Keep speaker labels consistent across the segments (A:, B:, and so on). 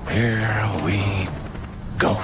A: Here we go.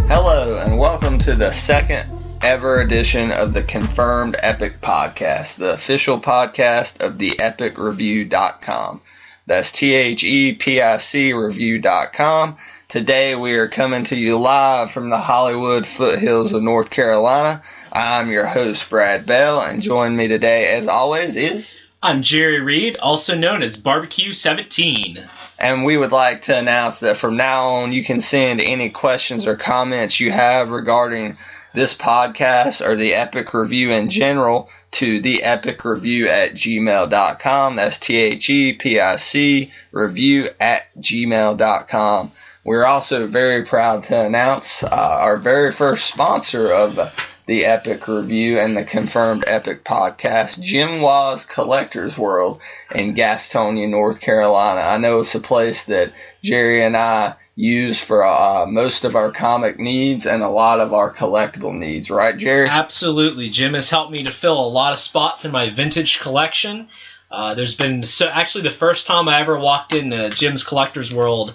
B: Hello, and welcome to the second ever edition of the Confirmed Epic Podcast, the official podcast of the epicreview.com. That's THEPIC review.com. Today we are coming to you live from the Hollywood foothills of North Carolina. I'm your host, Brad Bell, and joining me today, as always, is...
C: I'm Jerry Reed, also known as Barbecue 17.
B: And we would like to announce that from now on, you can send any questions or comments you have regarding this podcast or the Epic Review in general to theepicreview@gmail.com. That's THEPIC review@gmail.com. We're also very proud to announce our very first sponsor of the Epic Review and the Confirmed Epic Podcast, Jim Wah's Collector's World in Gastonia, North Carolina. I know it's a place that Jerry and I use for most of our comic needs and a lot of our collectible needs, right, Jerry?
C: Absolutely. Jim has helped me to fill a lot of spots in my vintage collection. There's been actually the first time I ever walked into Jim's Collector's World,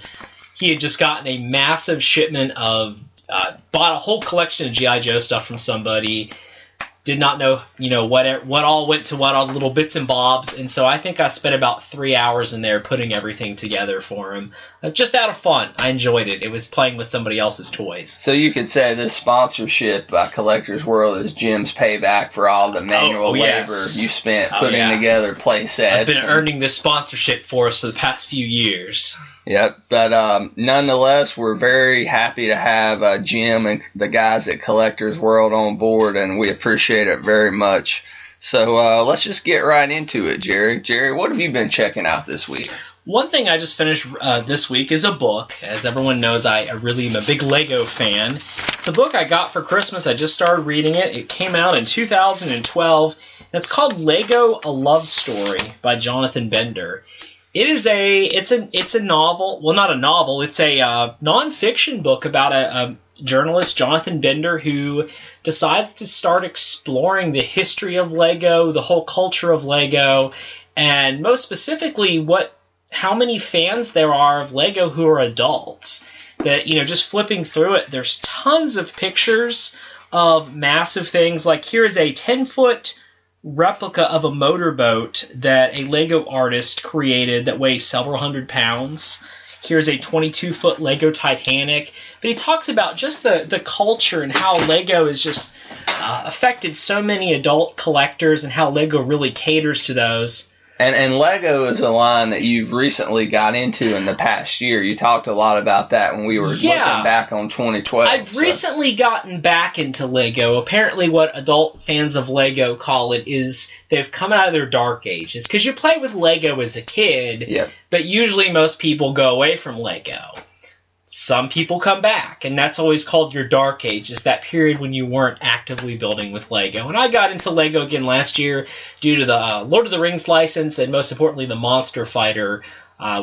C: he had just gotten a massive shipment of bought a whole collection of G.I. Joe stuff from somebody. Did not know, what all went to what, all the little bits and bobs. And so I think I spent about 3 hours in there putting everything together for him. Just out of fun. I enjoyed it. It was playing with somebody else's toys.
B: So you could say this sponsorship by Collector's World is Jim's payback for all the manual labor you spent putting together play sets.
C: I've been earning this sponsorship for us for the past few years.
B: Yep, but nonetheless, we're very happy to have Jim and the guys at Collector's World on board, and we appreciate it very much. So let's just get right into it, Jerry. Jerry, what have you been checking out this week?
C: One thing I just finished this week is a book. As everyone knows, I really am a big Lego fan. It's a book I got for Christmas. I just started reading it. It came out in 2012. And it's called Lego: A Love Story by Jonathan Bender. It's a novel. Well, not a novel. It's a nonfiction book about a journalist, Jonathan Bender, who decides to start exploring the history of Lego, the whole culture of Lego, and most specifically, how many fans there are of Lego who are adults. That, just flipping through it, there's tons of pictures of massive things. Like, here's a 10-foot replica of a motorboat that a Lego artist created that weighs several hundred pounds. Here's a 22-foot Lego Titanic. But he talks about just the culture and how Lego has just affected so many adult collectors and how Lego really caters to those.
B: And Lego is a line that you've recently got into in the past year. You talked a lot about that when we were looking back on 2012.
C: I've recently gotten back into Lego. Apparently what adult fans of Lego call it is they've come out of their dark ages. Because you play with Lego as a kid, but usually most people go away from Lego. Some people come back, and that's always called your dark age, is that period when you weren't actively building with Lego. And I got into Lego again last year due to the Lord of the Rings license, and most importantly the Monster Fighters,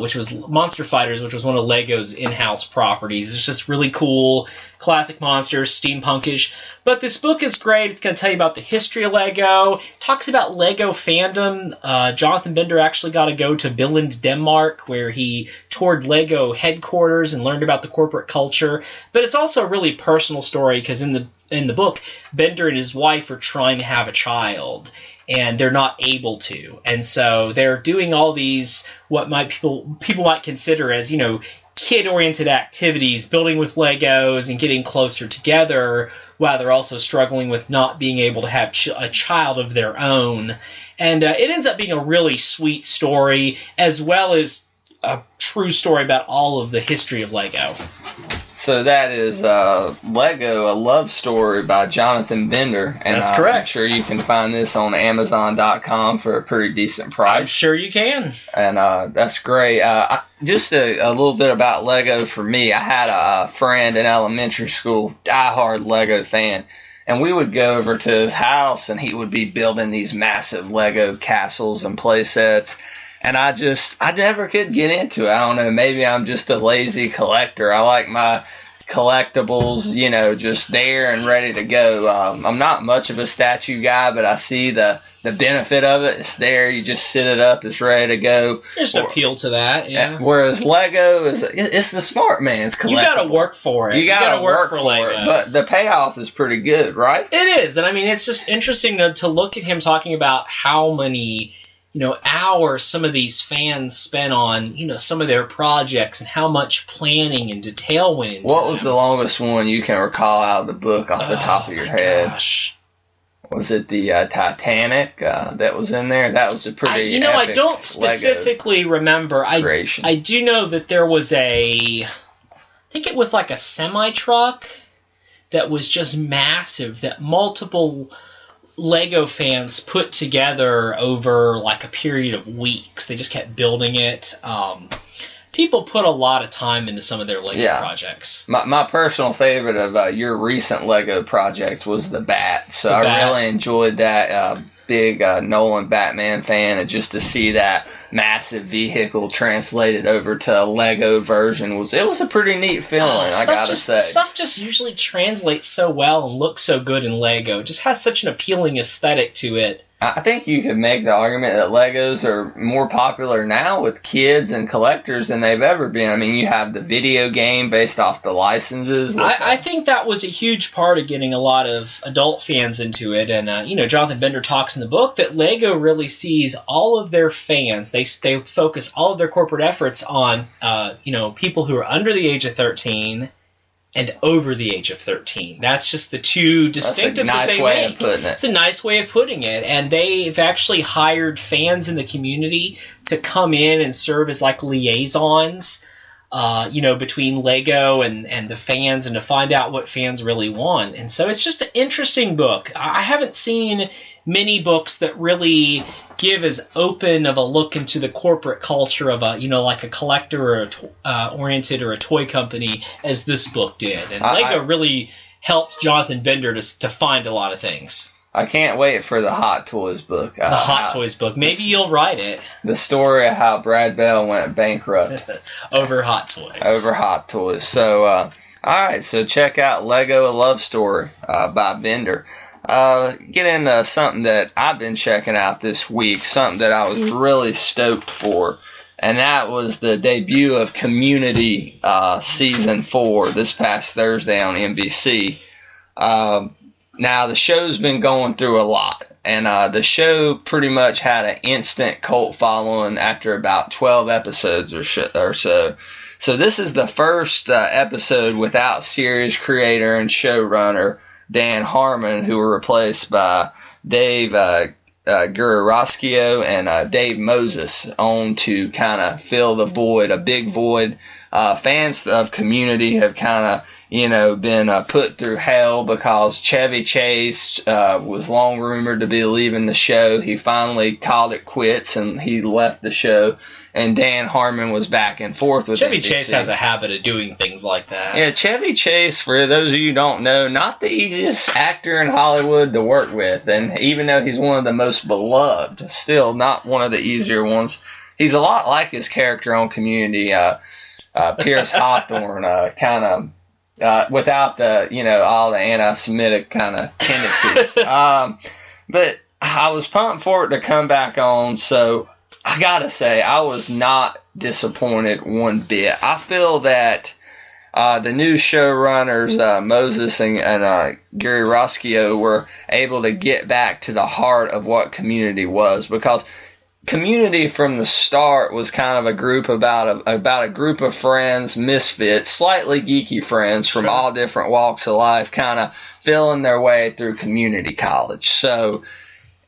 C: which was one of Lego's in-house properties. It's just really cool, classic monsters, steampunkish. But this book is great. It's going to tell you about the history of Lego. It talks about Lego fandom. Jonathan Bender actually got to go to Billund, Denmark, where he toured Lego headquarters and learned about the corporate culture. But it's also a really personal story because in the book, Bender and his wife are trying to have a child, and they're not able to. And so they're doing all these what people might consider as, kid-oriented activities, building with Legos and getting closer together, while they're also struggling with not being able to have a child of their own. And it ends up being a really sweet story, as well as a true story about all of the history of Lego.
B: So that is Lego: A Love Story by Jonathan Bender. And
C: that's correct.
B: I'm sure you can find this on Amazon.com for a pretty decent price.
C: I'm sure you can.
B: And that's great. Just a little bit about Lego for me. I had a friend in elementary school, diehard Lego fan. And we would go over to his house, and he would be building these massive Lego castles and play sets. And I never could get into it. I don't know, maybe I'm just a lazy collector. I like my collectibles, you know, just there and ready to go. I'm not much of a statue guy, but I see the benefit of it. It's there. You just sit it up. It's ready to go.
C: There's an appeal to that, yeah.
B: Whereas Lego it's the smart man's collectible.
C: You got to work for it.
B: You got to work for
C: Legos.
B: it. But the payoff is pretty good, right?
C: It is. And I mean, it's just interesting to look at him talking about how many, you know, hours some of these fans spent on, you know, some of their projects and how much planning and detail went into
B: What was the longest one you can recall out of the book off the top of your head?
C: Gosh. Was
B: it the Titanic that was in there? That was a pretty
C: I don't specifically remember. I do know that there was I think it was like a semi-truck that was just massive that multiple Lego fans put together over like a period of weeks. They just kept building it. People put a lot of time into some of their Lego projects.
B: My personal favorite of your recent Lego projects was the Bat. So I really enjoyed that. Big Nolan Batman fan, and just to see that massive vehicle translated over to a Lego version it was a pretty neat feeling. I gotta say,
C: stuff just usually translates so well and looks so good in Lego. It just has such an appealing aesthetic to it.
B: I think you could make the argument that Legos are more popular now with kids and collectors than they've ever been. I mean, you have the video game based off the licenses.
C: I think that was a huge part of getting a lot of adult fans into it. And, you know, Jonathan Bender talks in the book that Lego really sees all of their fans. They focus all of their corporate efforts on, you know, people who are under the age of 13 and over the age of 13. That's just the two distinctives that they make. It's a nice way of putting it. And they've actually hired fans in the community to come in and serve as like liaisons, you know, between Lego and the fans, and to find out what fans really want. And so it's just an interesting book. I haven't seen many books that really give as open of a look into the corporate culture of a, you know, like a collector or oriented or a toy company as this book did. And Lego really helped Jonathan Bender to find a lot of things.
B: I can't wait for the Hot Toys book.
C: The Hot Toys book. Maybe you'll write it.
B: The story of how Brad Bell went bankrupt.
C: Over Hot Toys.
B: Over Hot Toys. So, all right. So check out Lego: A Love Story by Bender. Get into something that I've been checking out this week, something that I was really stoked for, and that was the debut of Community Season 4 this past Thursday on NBC. Now, the show's been going through a lot, and the show pretty much had an instant cult following after about 12 episodes or so. So this is the first episode without series creator and showrunner Dan Harmon, who were replaced by Dave Gururoscio and Dave Moses, on to kind of fill the void, a big void. Fans of Community have kind of, you know, been put through hell because Chevy Chase was long rumored to be leaving the show. He finally called it quits and he left the show. And Dan Harmon was back and forth with
C: Chevy
B: NBC.
C: Chase has a habit of doing things like that.
B: Yeah, Chevy Chase, for those of you who don't know, not the easiest actor in Hollywood to work with. And even though he's one of the most beloved, still not one of the easier ones. He's a lot like his character on Community, Pierce Hawthorne, kind of without the, you know, all the anti-Semitic kind of tendencies. But I was pumped for it to come back on, so I gotta say, I was not disappointed one bit. I feel that the new showrunners, Moses and Gary Roscio, were able to get back to the heart of what Community was, because Community from the start was kind of a group about a group of friends, misfits, slightly geeky friends from all different walks of life, kind of feeling their way through community college. So,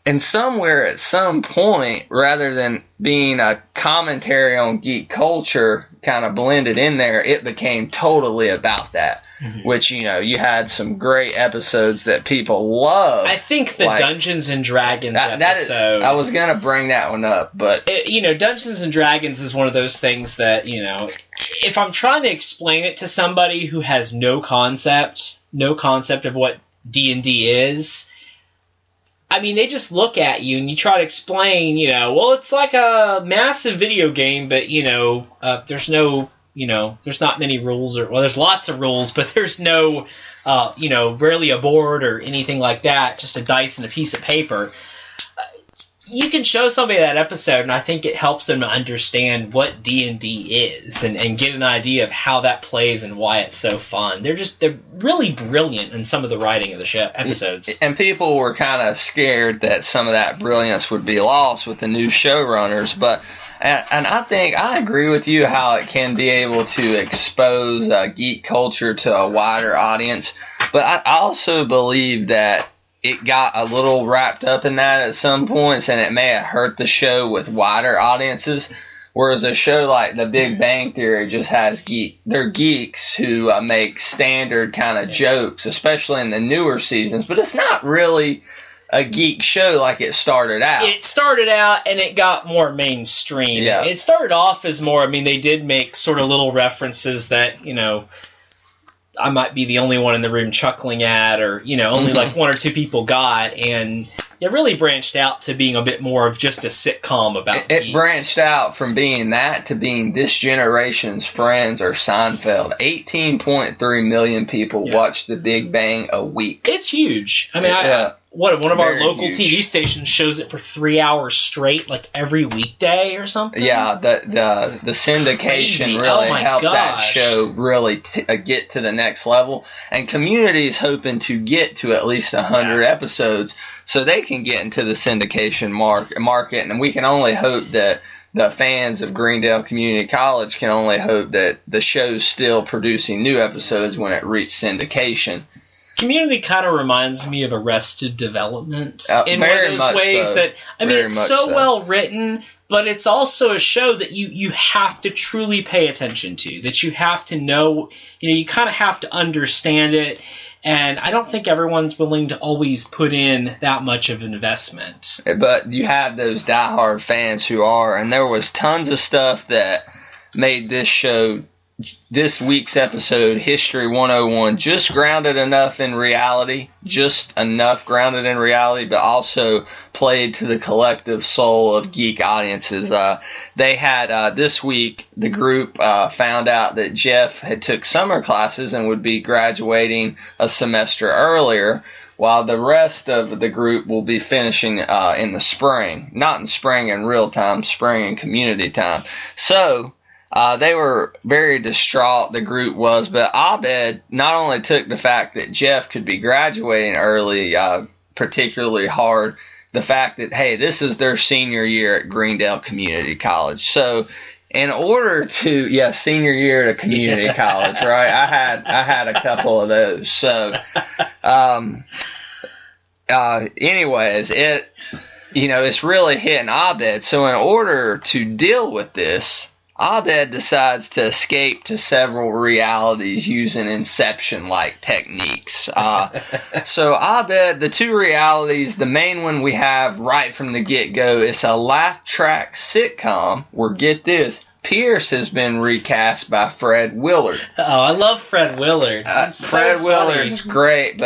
B: and somewhere at some point, rather than being a commentary on geek culture kind of blended in there, it became totally about that. Mm-hmm. Which, you know, you had some great episodes that people love.
C: I think the Dungeons and Dragons episode...
B: I was going to bring that one up, but...
C: you know, Dungeons and Dragons is one of those things that, you know, if I'm trying to explain it to somebody who has no concept of what D&D is, I mean, they just look at you and you try to explain, you know, well, it's like a massive video game, but, you know, there's no there's not many rules, there's lots of rules, but there's no, rarely a board or anything like that, just a dice and a piece of paper. You can show somebody that episode, and I think it helps them to understand what D&D is and get an idea of how that plays and why it's so fun. They're really brilliant in some of the writing of the show episodes.
B: And people were kind of scared that some of that brilliance would be lost with the new showrunners, but and I think I agree with you how it can be able to expose geek culture to a wider audience, but I also believe that it got a little wrapped up in that at some points, and it may have hurt the show with wider audiences. Whereas a show like The Big Bang Theory just has they're geeks who make standard kind of jokes, especially in the newer seasons. But it's not really a geek show like it started out.
C: It started out and it got more mainstream.
B: Yeah.
C: It started off as more, they did make sort of little references that, I might be the only one in the room chuckling at, or, only like one or two people got, and it really branched out to being a bit more of just a sitcom about
B: It branched out from being that to being this generation's Friends or Seinfeld. 18.3 million people watch The Big Bang a week.
C: It's huge. One of our local TV stations shows it for 3 hours straight, like every weekday or something.
B: Yeah, the syndication really helped that show really get to the next level. And Community's hoping to get to at least 100 episodes so they can get into the syndication market. And we can only hope that the fans of Greendale Community College can only hope that the show's still producing new episodes when it reaches syndication.
C: Community kind of reminds me of Arrested Development in one
B: very
C: of those
B: much
C: ways
B: so.
C: that, it's so well written, but it's also a show that you have to truly pay attention to, that you have to know, you kind of have to understand it, and I don't think everyone's willing to always put in that much of an investment.
B: But you have those diehard fans who are, and there was tons of stuff that made this show, this week's episode, History 101, just grounded enough in reality, but also played to the collective soul of geek audiences. They had, this week, the group found out that Jeff had took summer classes and would be graduating a semester earlier, while the rest of the group will be finishing in the spring. Not in spring in real time, spring in community time. So they were very distraught, the group was, but Abed not only took the fact that Jeff could be graduating early particularly hard, the fact that, hey, this is their senior year at Greendale Community College. So in order to, senior year at a community college, right? I had a couple of those. So anyways, it's really hitting Abed. So in order to deal with this, Abed decides to escape to several realities using Inception-like techniques. So Abed, the two realities, the main one we have right from the get-go, is a laugh track sitcom where, get this, Pierce has been recast by Fred Willard.
C: Oh, I love Fred Willard.
B: Fred Willard's great,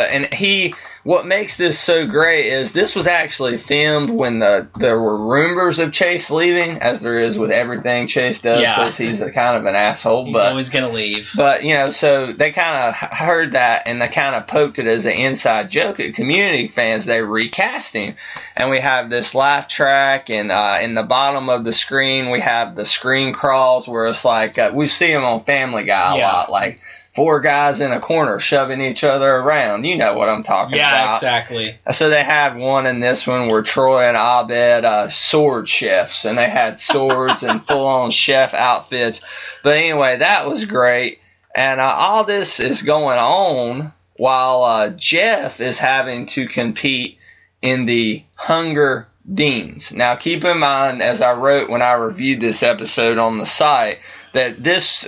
B: what makes this so great is this was actually filmed when there were rumors of Chase leaving, as there is with everything Chase does, because he's kind of an asshole.
C: He's always going to leave.
B: But, so they kind of heard that, and they kind of poked it as an inside joke at Community fans. They recast him. And we have this laugh track, and in the bottom of the screen, we have the screen crawls where it's like, we see them on Family Guy a lot, like 4 guys in a corner shoving each other around. You know what I'm talking about.
C: Yeah, exactly.
B: So they had one in this one where Troy and Abed sword chefs, and they had swords and full-on chef outfits. But anyway, that was great. And all this is going on while Jeff is having to compete in the Hunger Deans. Now, keep in mind, as I wrote when I reviewed this episode on the site, that this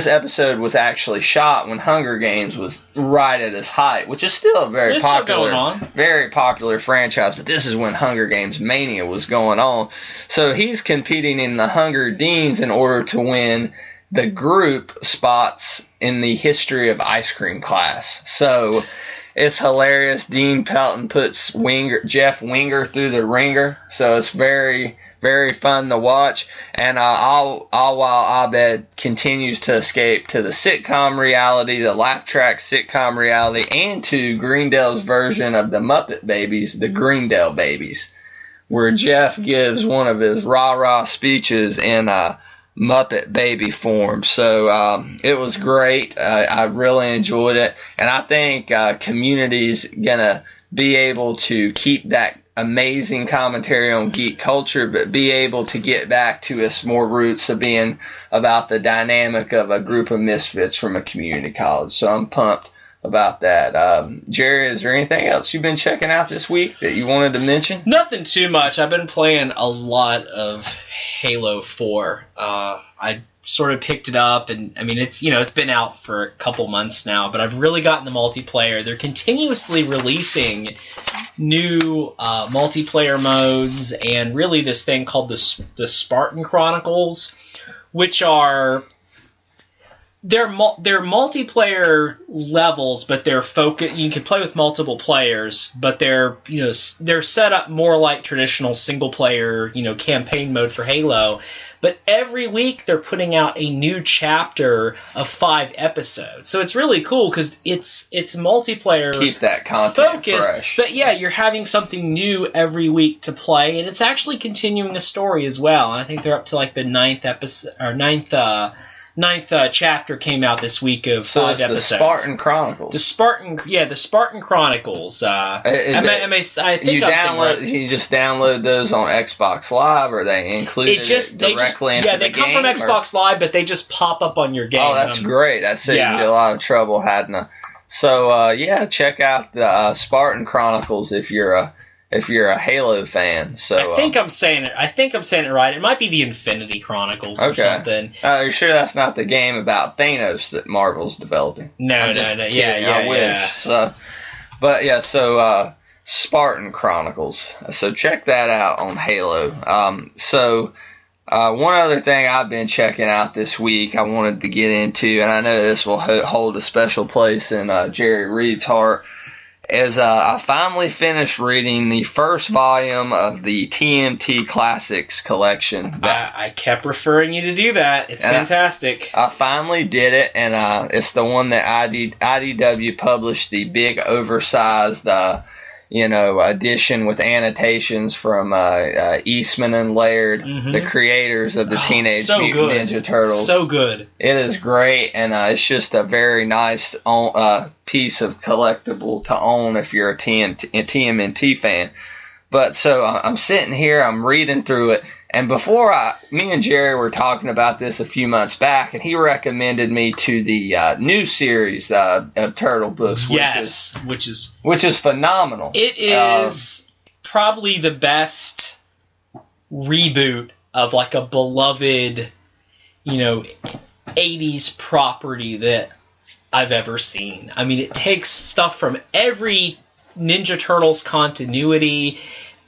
B: episode was actually shot when Hunger Games was right at its height, which is still a very popular franchise, but this is when Hunger Games Mania was going on. So he's competing in the Hunger Deans in order to win the group spots in the history of ice cream class. So it's hilarious. Dean Pelton puts Jeff Winger through the ringer. So it's very, very fun to watch. And all while Abed continues to escape to the sitcom reality, the laugh track sitcom reality, and to Greendale's version of the Muppet Babies, the Greendale Babies, where Jeff gives one of his rah-rah speeches in Muppet Baby form. So it was great. I really enjoyed it. And I think Community's going to be able to keep that amazing commentary on geek culture, but be able to get back to its more roots of being about the dynamic of a group of misfits from a community college. So I'm pumped about that. Jerry, is there anything else you've been checking out this week that you wanted to mention?
C: Nothing too much. I've been playing a lot of Halo 4. I sort of picked it up, and I mean, it's been out for a couple months now, but I've really gotten the multiplayer. They're continuously releasing new multiplayer modes, and really this thing called the Spartan Chronicles, which are they're multiplayer levels, but they're focused. You can play with multiple players, but they're set up more like traditional single player campaign mode for Halo. But every week they're putting out a new chapter of 5 episodes, so it's really cool because it's multiplayer.
B: Keep that content
C: focused,
B: fresh.
C: but yeah, you're having something new every week to play, and it's actually continuing the story as well. And I think they're up to like the 9th episode or 9th chapter came out this week of 5 episodes.
B: The Spartan Chronicles.
C: The Spartan Chronicles. I think
B: you just download those on Xbox Live, or they included directly into the game?
C: They come from Xbox Live, but they just pop up on your game.
B: Oh, that's great. That saves you a lot of trouble, hadn't it? So check out the Spartan Chronicles if you're a Halo fan. So
C: I think I'm saying it right. It might be the Infinity Chronicles or something.
B: You're sure that's not the game about Thanos that Marvel's developing?
C: No. I wish.
B: Yeah. So, but Spartan Chronicles. So check that out on Halo. One other thing I've been checking out this week I wanted to get into, and I know this will hold a special place in Jerry Reed's heart, is I finally finished reading the first volume of the TMNT Classics collection.
C: I kept referring you to do that. It's fantastic.
B: I finally did it, and it's the one that IDW published, the big oversized edition with annotations from Eastman and Laird, the creators of the Teenage Mutant Ninja Turtles.
C: So good.
B: It is great, and it's just a very nice piece of collectible to own if you're a TMNT fan. But so I'm sitting here, I'm reading through it, and me and Jerry were talking about this a few months back, and he recommended me to the new series of Turtle books,
C: which is
B: phenomenal.
C: It is probably the best reboot of like a beloved, 80s property that I've ever seen. I mean, it takes stuff from every Ninja Turtles continuity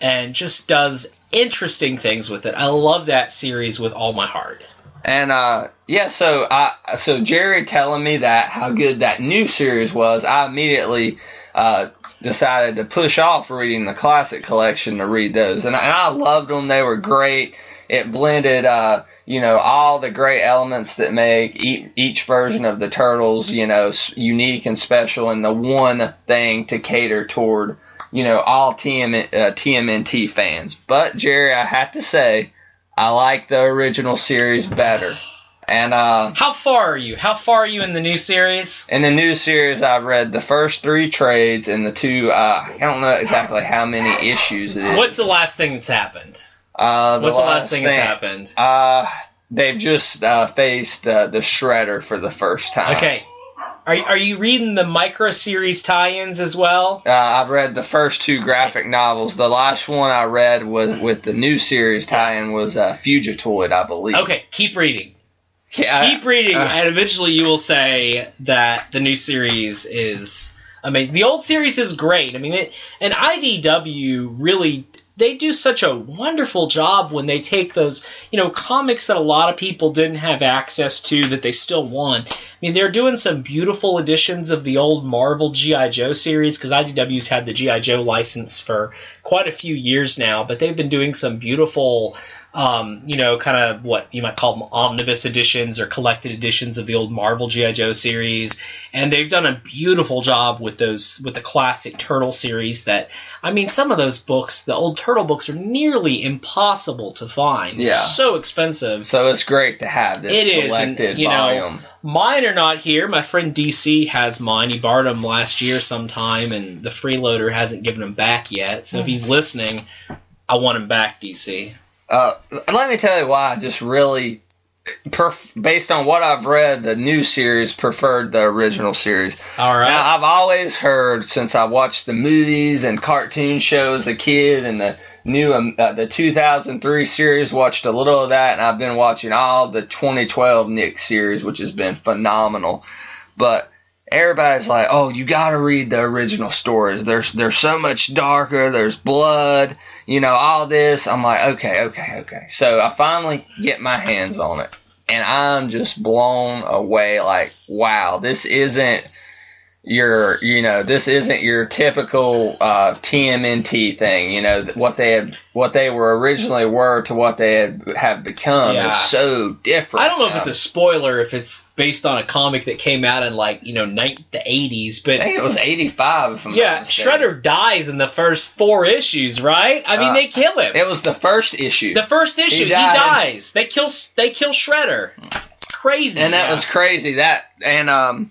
C: and just does interesting things with it. I love that series with all my heart.
B: And so Jerry telling me that how good that new series was, I immediately decided to push off reading the classic collection to read those, and I loved them. They were great. It blended all the great elements that make each version of the Turtles unique and special, and the one thing to cater toward all TMNT fans. But Jerry, I have to say, I like the original series better. And
C: how far are you? How far are you in the new series?
B: In the new series, I've read the first 3 trades and the 2. I don't know exactly how many issues it is.
C: What's the last thing that's happened? What's the last thing that's happened?
B: They've just faced the Shredder for the first time.
C: Okay. Are you reading the micro series tie-ins as well?
B: I've read the first 2 graphic novels. The last one I read with the new series tie-in was Fugitoid, I believe.
C: Okay, keep reading. Keep reading, and eventually you will say that the new series is amazing. The old series is great. I mean, and IDW really they do such a wonderful job when they take those, comics that a lot of people didn't have access to that they still want. I mean, they're doing some beautiful editions of the old Marvel G.I. Joe series, because IDW's had the G.I. Joe license for quite a few years now, but they've been doing some beautiful, kind of what you might call them omnibus editions or collected editions of the old Marvel G.I. Joe series. And they've done a beautiful job with the classic Turtle series that, I mean, some of those books, the old Turtle books, are nearly impossible to find.
B: Yeah.
C: They're so expensive.
B: So it's great to have this collected volume.
C: Mine are not here. My friend DC has mine. He borrowed them last year sometime, and the freeloader hasn't given them back yet. So if he's listening, I want him back, DC.
B: Let me tell you why I just really, based on what I've read, the new series preferred the original series.
C: All right.
B: Now, I've always heard, since I watched the movies and cartoon shows as a kid, and the new the 2003 series, watched a little of that, and I've been watching all the 2012 Nick series, which has been phenomenal. But everybody's like, oh, you got to read the original stories. They're so much darker. There's blood, all this. I'm like, okay. So I finally get my hands on it, and I'm just blown away. Like, wow, this isn't your typical TMNT thing. What they were originally were to what they have become is so different.
C: I don't know if it's a spoiler, if it's based on a comic that came out in the 80s, but
B: I think it was 85. If I'm not mistaken.
C: Shredder dies in the first 4 issues, right? I mean, they kill him.
B: It was the first issue.
C: The first issue, he dies. They kill Shredder. Crazy,
B: and that was crazy.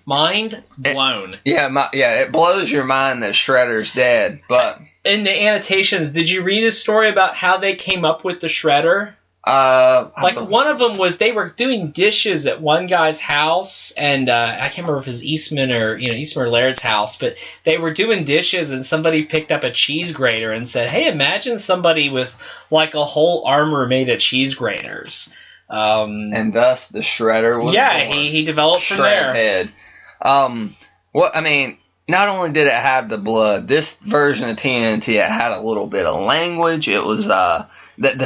C: Mind blown.
B: It blows your mind that Shredder's dead. But
C: in the annotations, did you read a story about how they came up with the Shredder? One of them was they were doing dishes at one guy's house, and I can't remember if it was Eastman or Laird's house, but they were doing dishes, and somebody picked up a cheese grater and said, "Hey, imagine somebody with like a whole armor made of cheese graters."
B: And thus the Shredder was born.
C: he developed from there.
B: Shredhead. Not only did it have the blood, this version of TNT, it had a little bit of language. It was the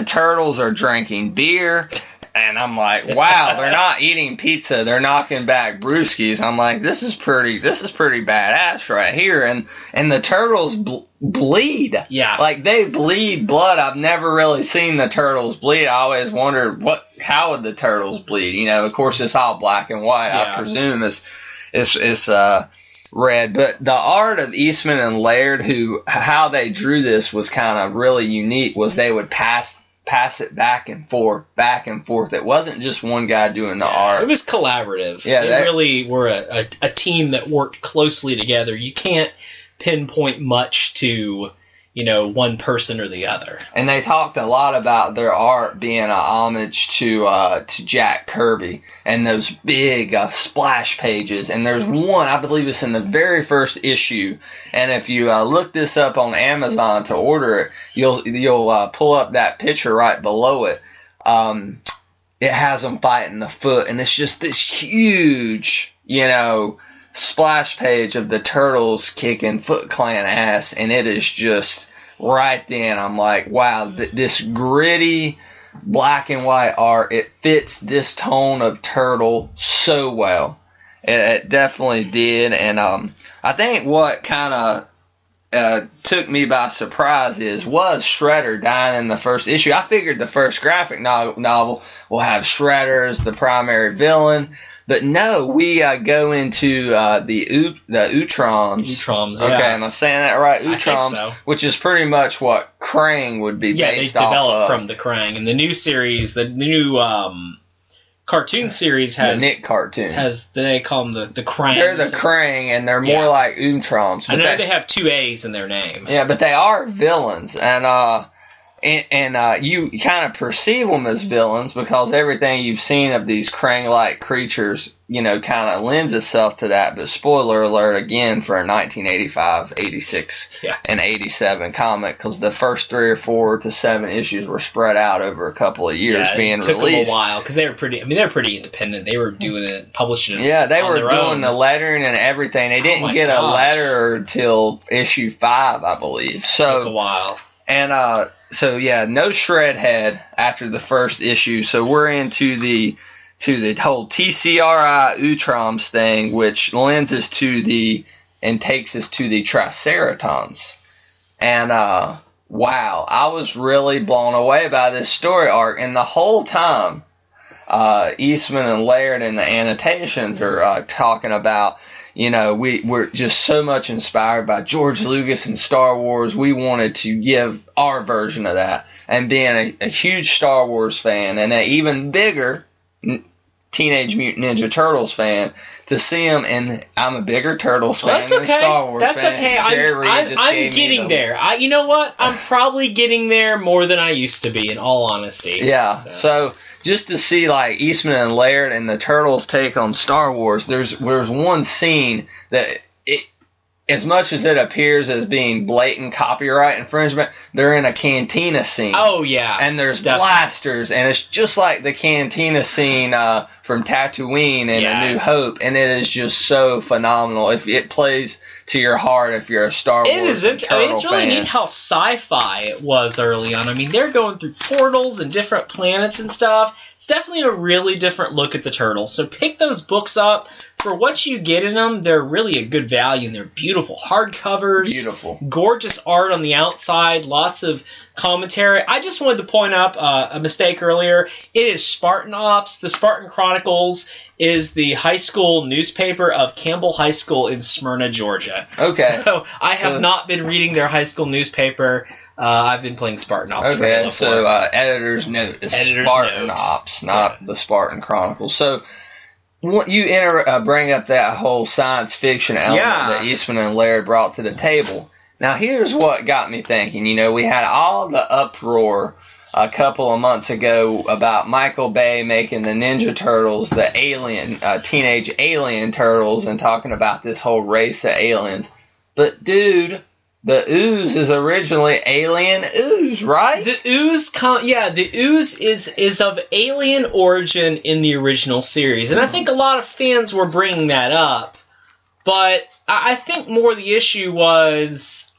B: turtles are drinking beer, and I'm like, wow, they're not eating pizza, they're knocking back brewskis. I'm like, this is pretty badass right here. And the turtles bleed.
C: Yeah.
B: Like, they bleed blood. I've never really seen the turtles bleed. I always wondered how would the turtles bleed? Of course it's all black and white. I presume it's red. But the art of Eastman and Laird, how they drew this was kind of really unique, was they would pass it back and forth. It wasn't just one guy doing the art.
C: It was collaborative.
B: Yeah,
C: they really were a team that worked closely together. You can't pinpoint much to one person or the other.
B: And they talked a lot about their art being a homage to Jack Kirby and those big splash pages. And there's one, I believe it's in the very first issue. And if you look this up on Amazon to order it, you'll pull up that picture right below it. It has them fighting the Foot, and it's just this huge, splash page of the Turtles kicking Foot Clan ass, and it is just right then. I'm like, wow, this gritty black and white art, it fits this tone of Turtle so well. It definitely did. And I think what kind of took me by surprise was Shredder dying in the first issue. I figured the first graphic novel will have Shredder as the primary villain. But no, we go into the Utroms.
C: Utroms,
B: yeah. Okay, am I saying that right? Utroms,
C: I think so.
B: Which is pretty much what Krang would be based off of.
C: Yeah, they developed from the Krang. And the new series, the new cartoon series has...
B: The Nick cartoon.
C: They call them the Krang.
B: They're the Krang, and they're more like Utroms.
C: I know they have 2 A's in their name.
B: Yeah, but they are villains. And you kind of perceive them as villains because everything you've seen of these Krang-like creatures, kind of lends itself to that. But spoiler alert again for a 1985, 86, and 87 comic, because the first 3 or 4 to 7 issues were spread out over a couple of years being released.
C: It took them a while because they were pretty independent. They were doing it, publishing it.
B: Yeah, they were doing the lettering and everything. They didn't get a letter until issue 5, I believe. So
C: it took a while.
B: And no shred head after the first issue. So we're into the whole TCRI Utroms thing, which lends us and takes us to the Triceratons. And wow, I was really blown away by this story arc. And the whole time, Eastman and Laird in the annotations are talking about, we're just so much inspired by George Lucas and Star Wars. We wanted to give our version of that. And being a huge Star Wars fan and an even bigger Teenage Mutant Ninja Turtles fan, to see them, and I'm a bigger Turtles fan than Star Wars fan.
C: That's okay. I'm getting there. You know what? I'm probably getting there more than I used to be, in all honesty.
B: Yeah. So just to see like Eastman and Laird and the Turtles take on Star Wars, there's one scene that as much as it appears as being blatant copyright infringement, they're in a cantina scene.
C: Oh, yeah.
B: And there's blasters, and it's just like the cantina scene from Tatooine and A New Hope, and it is just so phenomenal. If it plays to your heart, if you're a Star Wars and Turtle
C: it's really neat how sci-fi it was early on. I mean, they're going through portals and different planets and stuff. It's definitely a really different look at the Turtles. So pick those books up. For what you get in them, they're really a good value, and they're beautiful hardcovers.
B: Beautiful.
C: Gorgeous art on the outside, lots of commentary. I just wanted to point up a mistake earlier. It is Spartan Ops. The Spartan Chronicles is the high school newspaper of Campbell High School in Smyrna, Georgia.
B: Okay.
C: So I have not been reading their high school newspaper. I've been playing Spartan Ops.
B: Okay, so editor's note is Spartan Ops, not the Spartan Chronicles. So you bring up that whole science fiction element that Eastman and Laird brought to the table. Now, here's what got me thinking. We had all the uproar a couple of months ago about Michael Bay making the Ninja Turtles the teenage alien turtles and talking about this whole race of aliens. But, dude, the ooze is originally alien ooze, right?
C: The ooze, the ooze is of alien origin in the original series, and I think a lot of fans were bringing that up. But I think more the issue was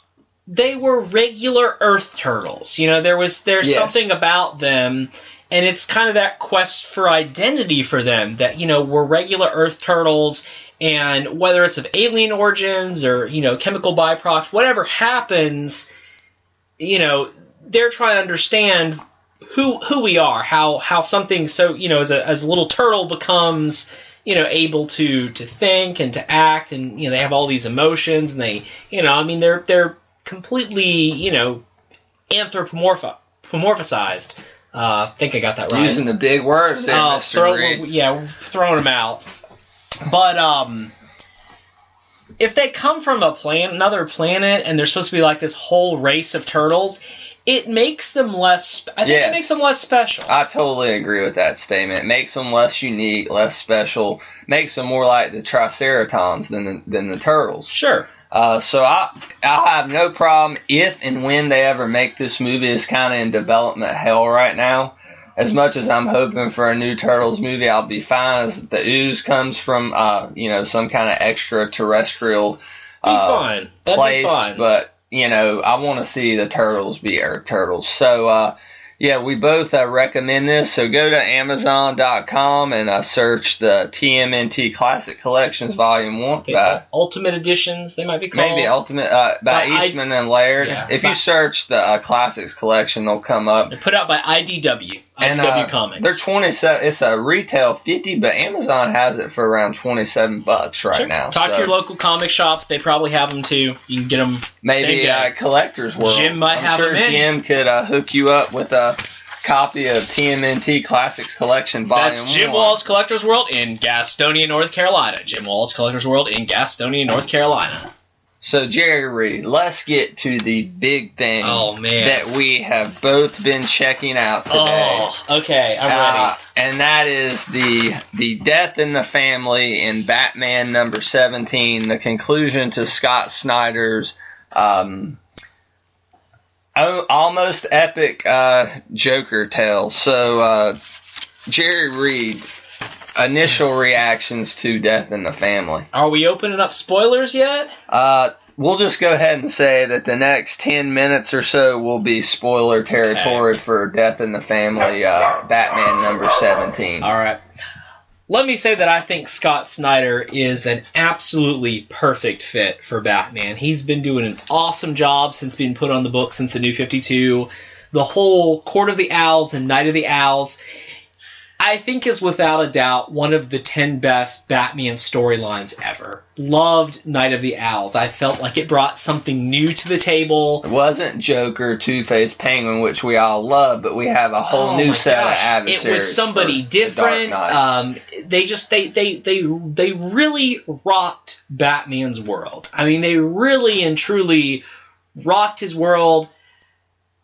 C: they were regular Earth turtles. There's something about them, and it's kind of that quest for identity for them that we're regular Earth turtles. And whether it's of alien origins or, chemical byproducts, whatever happens, they're trying to understand who we are, how something so, as a little turtle becomes, able to think and to act, and, they have all these emotions, and they, they're completely, anthropomorphized. I think I got that right.
B: Using the big words there, Mr. Reed.
C: Throwing them out. But if they come from another planet, and they're supposed to be like this whole race of turtles, it makes them less. I think it makes them less special.
B: I totally agree with that statement. It makes them less unique, less special. Makes them more like the Triceratons than the turtles.
C: Sure.
B: So I'll have no problem if and when they ever make this movie. It's kind of in development hell right now. As much as I'm hoping for a new Turtles movie, I'll be fine as the ooze comes from, some kind of extraterrestrial
C: place.
B: Be fine. But, I want to see the Turtles be Earth Turtles. So, we both recommend this. So go to Amazon.com and search the TMNT Classic Collections Volume 1.
C: Ultimate Editions, they might be called.
B: Maybe Ultimate, by Eastman and Laird. Yeah, if you search the Classics Collection, they'll come up.
C: They're put out by IDW. IDW Comics.
B: They're 27. It's a retail $50, but Amazon has it for around $27 right now.
C: Talk to your local comic shops. They probably have them too. You can get them.
B: Maybe Collector's World.
C: Jim might have them.
B: I'm sure Jim could hook you up with a copy of TMNT Classics Collection Volume 1.
C: That's Jim Wall's Collector's World in Gastonia, North Carolina. Jim Wall's Collector's World in Gastonia, North Carolina.
B: So, Jerry Reed, let's get to the big thing that we have both been checking out today.
C: Oh, okay, I'm ready.
B: And that is the death in the family in Batman number 17, the conclusion to Scott Snyder's almost epic Joker tale. So, Jerry Reed, initial reactions to Death in the Family.
C: Are we opening up spoilers yet?
B: We'll just go ahead and say that the next 10 minutes or so will be spoiler territory for Death in the Family, Batman number 17.
C: All right. Let me say that I think Scott Snyder is an absolutely perfect fit for Batman. He's been doing an awesome job since being put on the book since the New 52. The whole Court of the Owls and Night of the Owls, I think, is without a doubt one of the 10 best Batman storylines ever. Loved Night of the Owls. I felt like it brought something new to the table.
B: It wasn't Joker, Two-Face, Penguin, which we all love, but we have a whole new set of adversaries.
C: It was somebody different. They really rocked Batman's world. I mean, they really and truly rocked his world.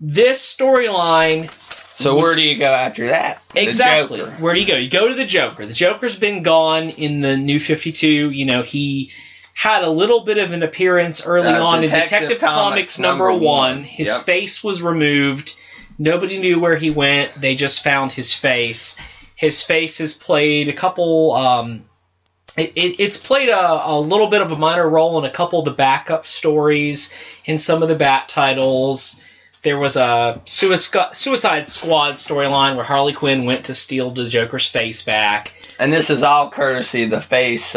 C: This storyline...
B: So where do you go after that?
C: Exactly. Where do you go? You go to the Joker. The Joker's been gone in the New 52. You know, he had a little bit of an appearance early on in Detective Comics number 1. His face was removed. Nobody knew where he went. They just found his face. His face has played a couple... It's played a little bit of a minor role in a couple of the backup stories in some of the Bat titles. There was a Suicide Squad storyline where Harley Quinn went to steal the Joker's face back.
B: And this is all courtesy of the face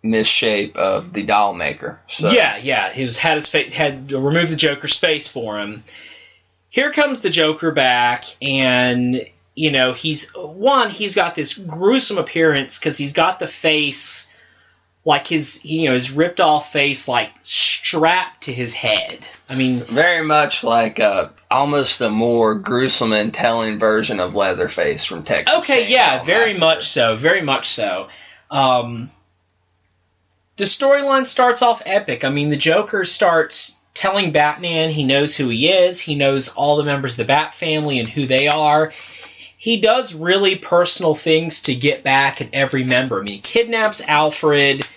B: misshape of the doll maker. So.
C: Yeah. He had removed the Joker's face for him. Here comes the Joker back, and you know he's got this gruesome appearance because he's got the face like his ripped off face like strapped to his head. I mean,
B: very much like almost a more gruesome and telling version of Leatherface from Texas.
C: Okay, yeah, very much so. The storyline starts off epic. I mean, the Joker starts telling Batman he knows who he is. He knows all the members of the Bat family and who they are. He does really personal things to get back at every member. I mean, he kidnaps Alfred,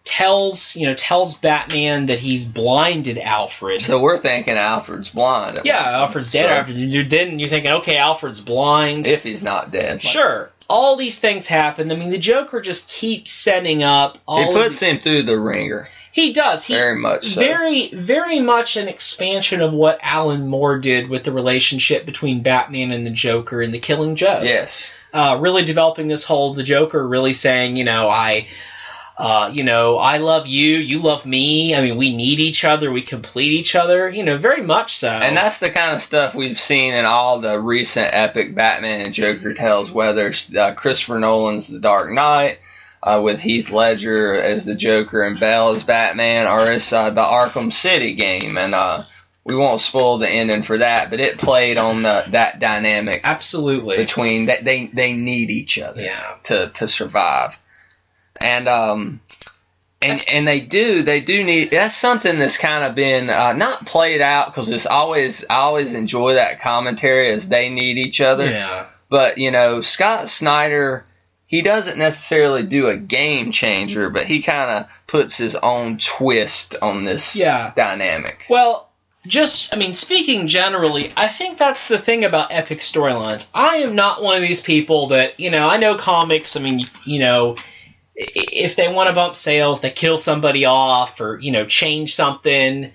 C: tells Batman that he's blinded Alfred.
B: So we're thinking Alfred's blind.
C: Yeah, Alfred's dead. Then you're thinking, okay, Alfred's blind.
B: If he's not dead.
C: Sure. All these things happen. I mean, the Joker just keeps setting up all
B: He puts him through the ringer.
C: He does.
B: Very much so.
C: Very, very much an expansion of what Alan Moore did with the relationship between Batman and the Joker in The Killing Joke.
B: Yes.
C: Really developing this whole, the Joker really saying, I love you, you love me. I mean, we need each other, we complete each other. Very much so.
B: And that's the kind of stuff we've seen in all the recent epic Batman and Joker tales, whether it's Christopher Nolan's The Dark Knight, with Heath Ledger as the Joker and Bale as Batman, or it's the Arkham City game, and we won't spoil the ending for that, but it played on that dynamic.
C: Absolutely.
B: Between that they need each other to survive, and they do need. That's something that's kind of been not played out because I always enjoy that commentary as they need each other.
C: Yeah.
B: But Scott Snyder. He doesn't necessarily do a game changer, but he kind of puts his own twist on this dynamic.
C: Well, speaking generally, I think that's the thing about epic storylines. I am not one of these people that, I know comics, if they want to bump sales, they kill somebody off or, change something.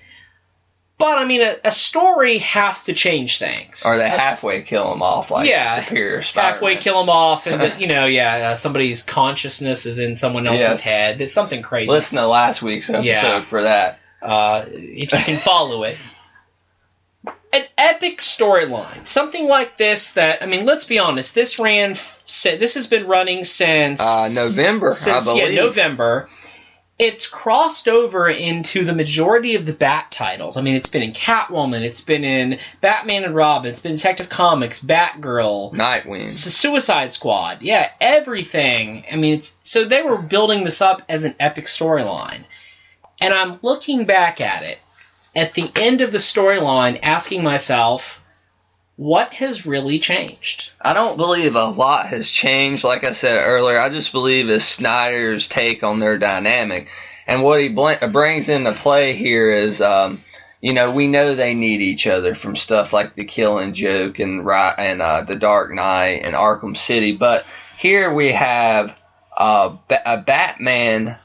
C: But, a story has to change things.
B: Or they halfway kill them off, like Superior Spider-Man.
C: Halfway kill them off, and, somebody's consciousness is in someone else's head. It's something crazy.
B: Listen to last week's episode for that.
C: If you can follow it. An epic storyline. Something like this that, let's be honest, this has been running since...
B: November, I believe.
C: Yeah, November. It's crossed over into the majority of the Bat titles. It's been in Catwoman, it's been in Batman and Robin, it's been Detective Comics, Batgirl,
B: Nightwing,
C: Suicide Squad. Yeah, everything. So they were building this up as an epic storyline. And I'm looking back at it, at the end of the storyline, asking myself, what has really changed?
B: I don't believe a lot has changed. Like I said earlier, I just believe it's Snyder's take on their dynamic. And what he brings into play here is, we know they need each other from stuff like The Killing Joke and The Dark Knight and Arkham City. But here we have a Batman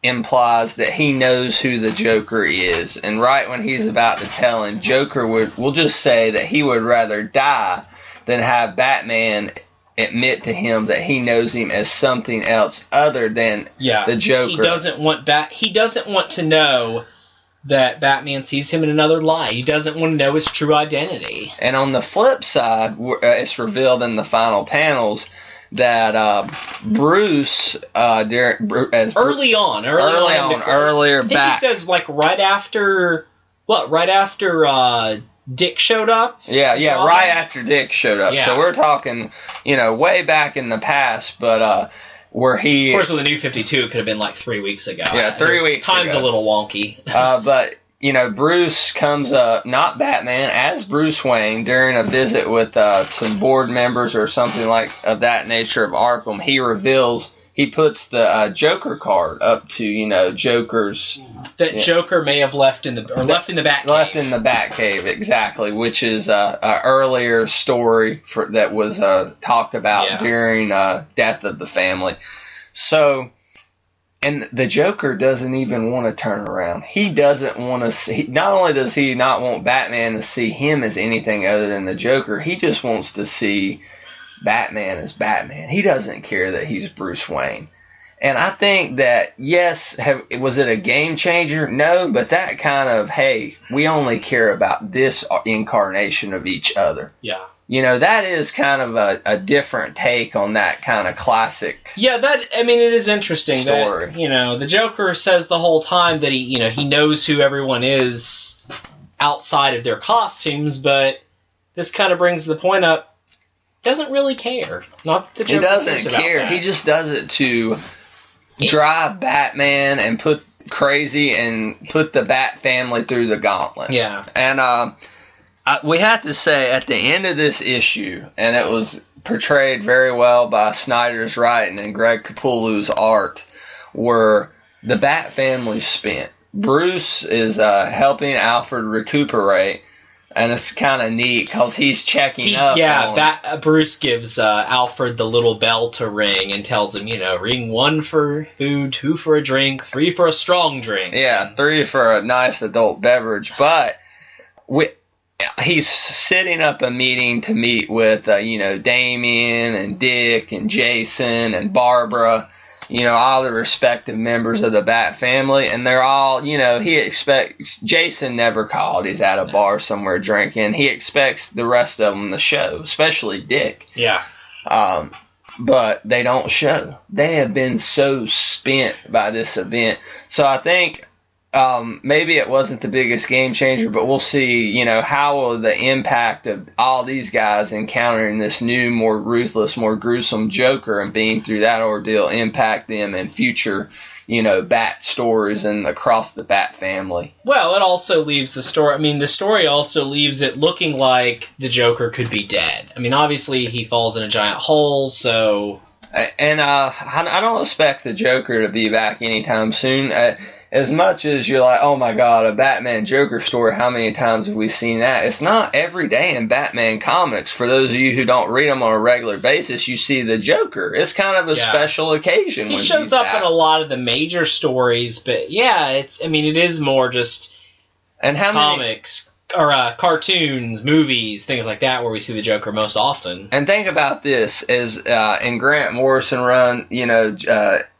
B: implies that he knows who the Joker is, and right when he's about to tell him, Joker will just say that he would rather die than have Batman admit to him that he knows him as something else other than the Joker.
C: He doesn't want to know that Batman sees him in another light. He doesn't want to know his true identity.
B: And on the flip side, it's revealed in the final panels that Bruce, earlier back,
C: he says like right after Dick showed up.
B: Right after Dick showed up.
C: Yeah.
B: So we're talking, way back in the past, but where he,
C: of course, with the New 52, it could have been like 3 weeks ago.
B: Yeah, 3 weeks.
C: Time's
B: ago.
C: a little wonky.
B: But Bruce comes up, not Batman, as Bruce Wayne during a visit with some board members or something like of that nature of Arkham. He puts the Joker card up to Joker's
C: that Joker may have left in the Batcave.
B: Left in the Batcave, exactly, which is a earlier story that was talked about during Death of the Family. So. And the Joker doesn't even want to turn around. He doesn't want to see. Not only does he not want Batman to see him as anything other than the Joker, he just wants to see Batman as Batman. He doesn't care that he's Bruce Wayne. And I think that, yes, was it a game changer? No, but that kind of, hey, we only care about this incarnation of each other.
C: Yeah.
B: That is kind of a different take on that kind of classic.
C: Yeah, it is interesting
B: story.
C: That, the Joker says the whole time that he knows who everyone is outside of their costumes, but this kind of brings the point up, doesn't really care. Not that the Joker
B: doesn't care. He just does it to drive Batman and put the Bat family through the gauntlet.
C: Yeah.
B: And, we have to say, at the end of this issue, and it was portrayed very well by Snyder's writing and Greg Capullo's art, where the Bat family spent. Bruce is helping Alfred recuperate, and it's kind of neat because he's checking up.
C: Yeah, Bruce gives Alfred the little bell to ring and tells him, ring 1 for food, 2 for a drink, 3 for a strong drink.
B: Yeah, 3 for a nice adult beverage, but he's setting up a meeting to meet with, Damien and Dick and Jason and Barbara, all the respective members of the Bat family. And they're all, he expects, Jason never called. He's at a bar somewhere drinking. He expects the rest of them to show, especially Dick.
C: Yeah.
B: But they don't show. They have been so spent by this event. So I think, maybe it wasn't the biggest game changer, but we'll see, how will the impact of all these guys encountering this new, more ruthless, more gruesome Joker and being through that ordeal impact them in future, Bat stories and across the Bat family.
C: Well, it also leaves the story, the story also leaves it looking like the Joker could be dead. Obviously he falls in a giant hole, so...
B: And I don't expect the Joker to be back anytime soon. As much as you're like, oh my God, a Batman Joker story, how many times have we seen that? It's not every day in Batman comics. For those of you who don't read them on a regular basis, you see the Joker. It's kind of a special occasion.
C: He shows up in a lot of the major stories, but it is more just comics. Or cartoons, movies, things like that, where we see the Joker most often.
B: And think about this, as in Grant Morrison run,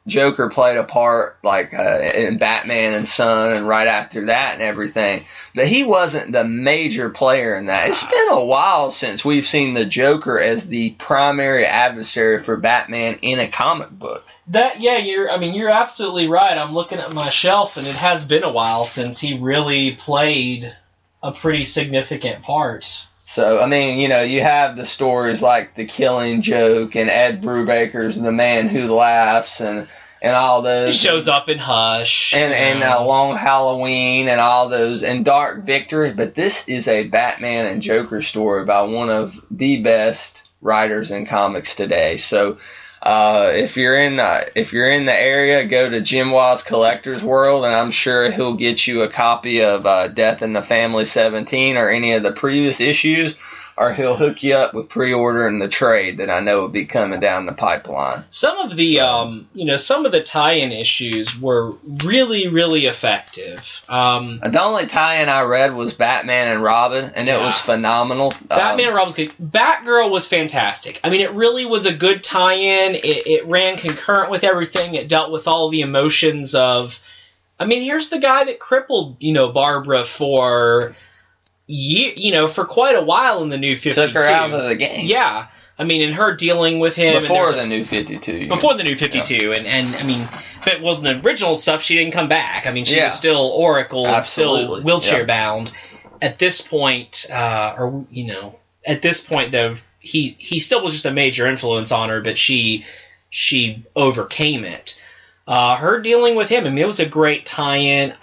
B: Joker played a part in Batman and Son and right after that and everything. But he wasn't the major player in that. It's been a while since we've seen the Joker as the primary adversary for Batman in a comic book.
C: You're absolutely right. I'm looking at my shelf, and it has been a while since he really played a pretty significant part.
B: So, you have the stories like The Killing Joke and Ed Brubaker's The Man Who Laughs and all those.
C: He shows up in Hush.
B: And Long Halloween and all those. And Dark Victory. But this is a Batman and Joker story by one of the best writers in comics today. So, if you're in the area, go to Jim Wa's Collector's World, and I'm sure he'll get you a copy of Death in the Family 17 or any of the previous issues. or he'll hook you up with pre-ordering the trade that I know will be coming down the pipeline.
C: Some of the, some of the tie-in issues were really, really effective.
B: The only tie-in I read was Batman and Robin, and it was phenomenal.
C: Batman and Robin was good. Batgirl was fantastic. I mean, it really was a good tie-in. It ran concurrent with everything. It dealt with all the emotions of... I mean, here's the guy that crippled, Barbara for quite a while in the New 52.
B: Took her out of the game.
C: Yeah. I mean, and her dealing with him...
B: Before the New 52.
C: Before the New 52. Yeah. And I mean, but in the original stuff, she didn't come back. I mean, she was still Oracle and still wheelchair-bound. At this point, though, he still was just a major influence on her, but she overcame it. Her dealing with him, I mean, it was a great tie-in.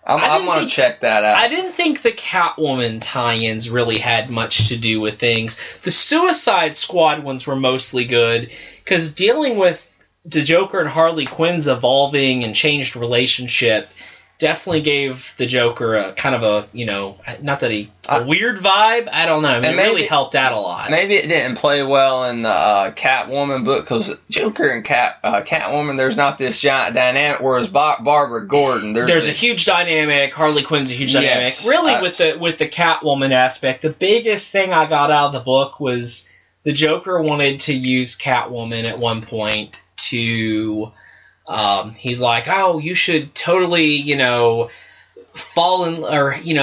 B: I'm going to check that out.
C: I didn't think the Catwoman tie-ins really had much to do with things. The Suicide Squad ones were mostly good, because dealing with the Joker and Harley Quinn's evolving and changed relationship definitely gave the Joker a kind of a, a weird vibe. I don't know. I mean, it really helped out a lot.
B: Maybe it didn't play well in the Catwoman book, because Joker and Catwoman, there's not this giant dynamic, whereas Barbara Gordon, there's
C: a huge dynamic. Harley Quinn's a huge dynamic. Really, with the Catwoman aspect, the biggest thing I got out of the book was the Joker wanted to use Catwoman at one point to... he's like, oh, you should totally,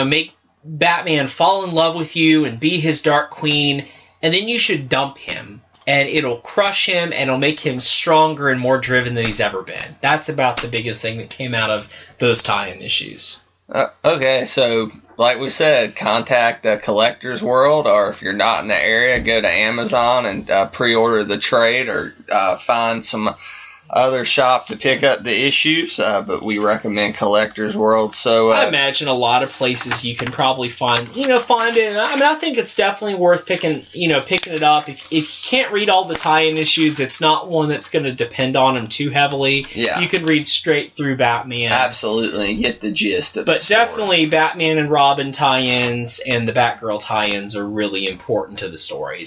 C: make Batman fall in love with you and be his Dark Queen, and then you should dump him, and it'll crush him, and it'll make him stronger and more driven than he's ever been. That's about the biggest thing that came out of those tie-in issues.
B: Okay, so like we said, contact Collector's World, or if you're not in the area, go to Amazon and pre-order the trade, or find some other shop to pick up the issues, but we recommend Collector's World. So
C: I imagine a lot of places you can probably find it. I mean, I think it's definitely worth picking it up. If you can't read all the tie-in issues, it's not one that's going to depend on them too heavily.
B: Yeah.
C: You can read straight through Batman.
B: Absolutely, and get the gist of
C: it. But
B: the story.
C: Definitely Batman and Robin tie-ins and the Batgirl tie-ins are really important to the story.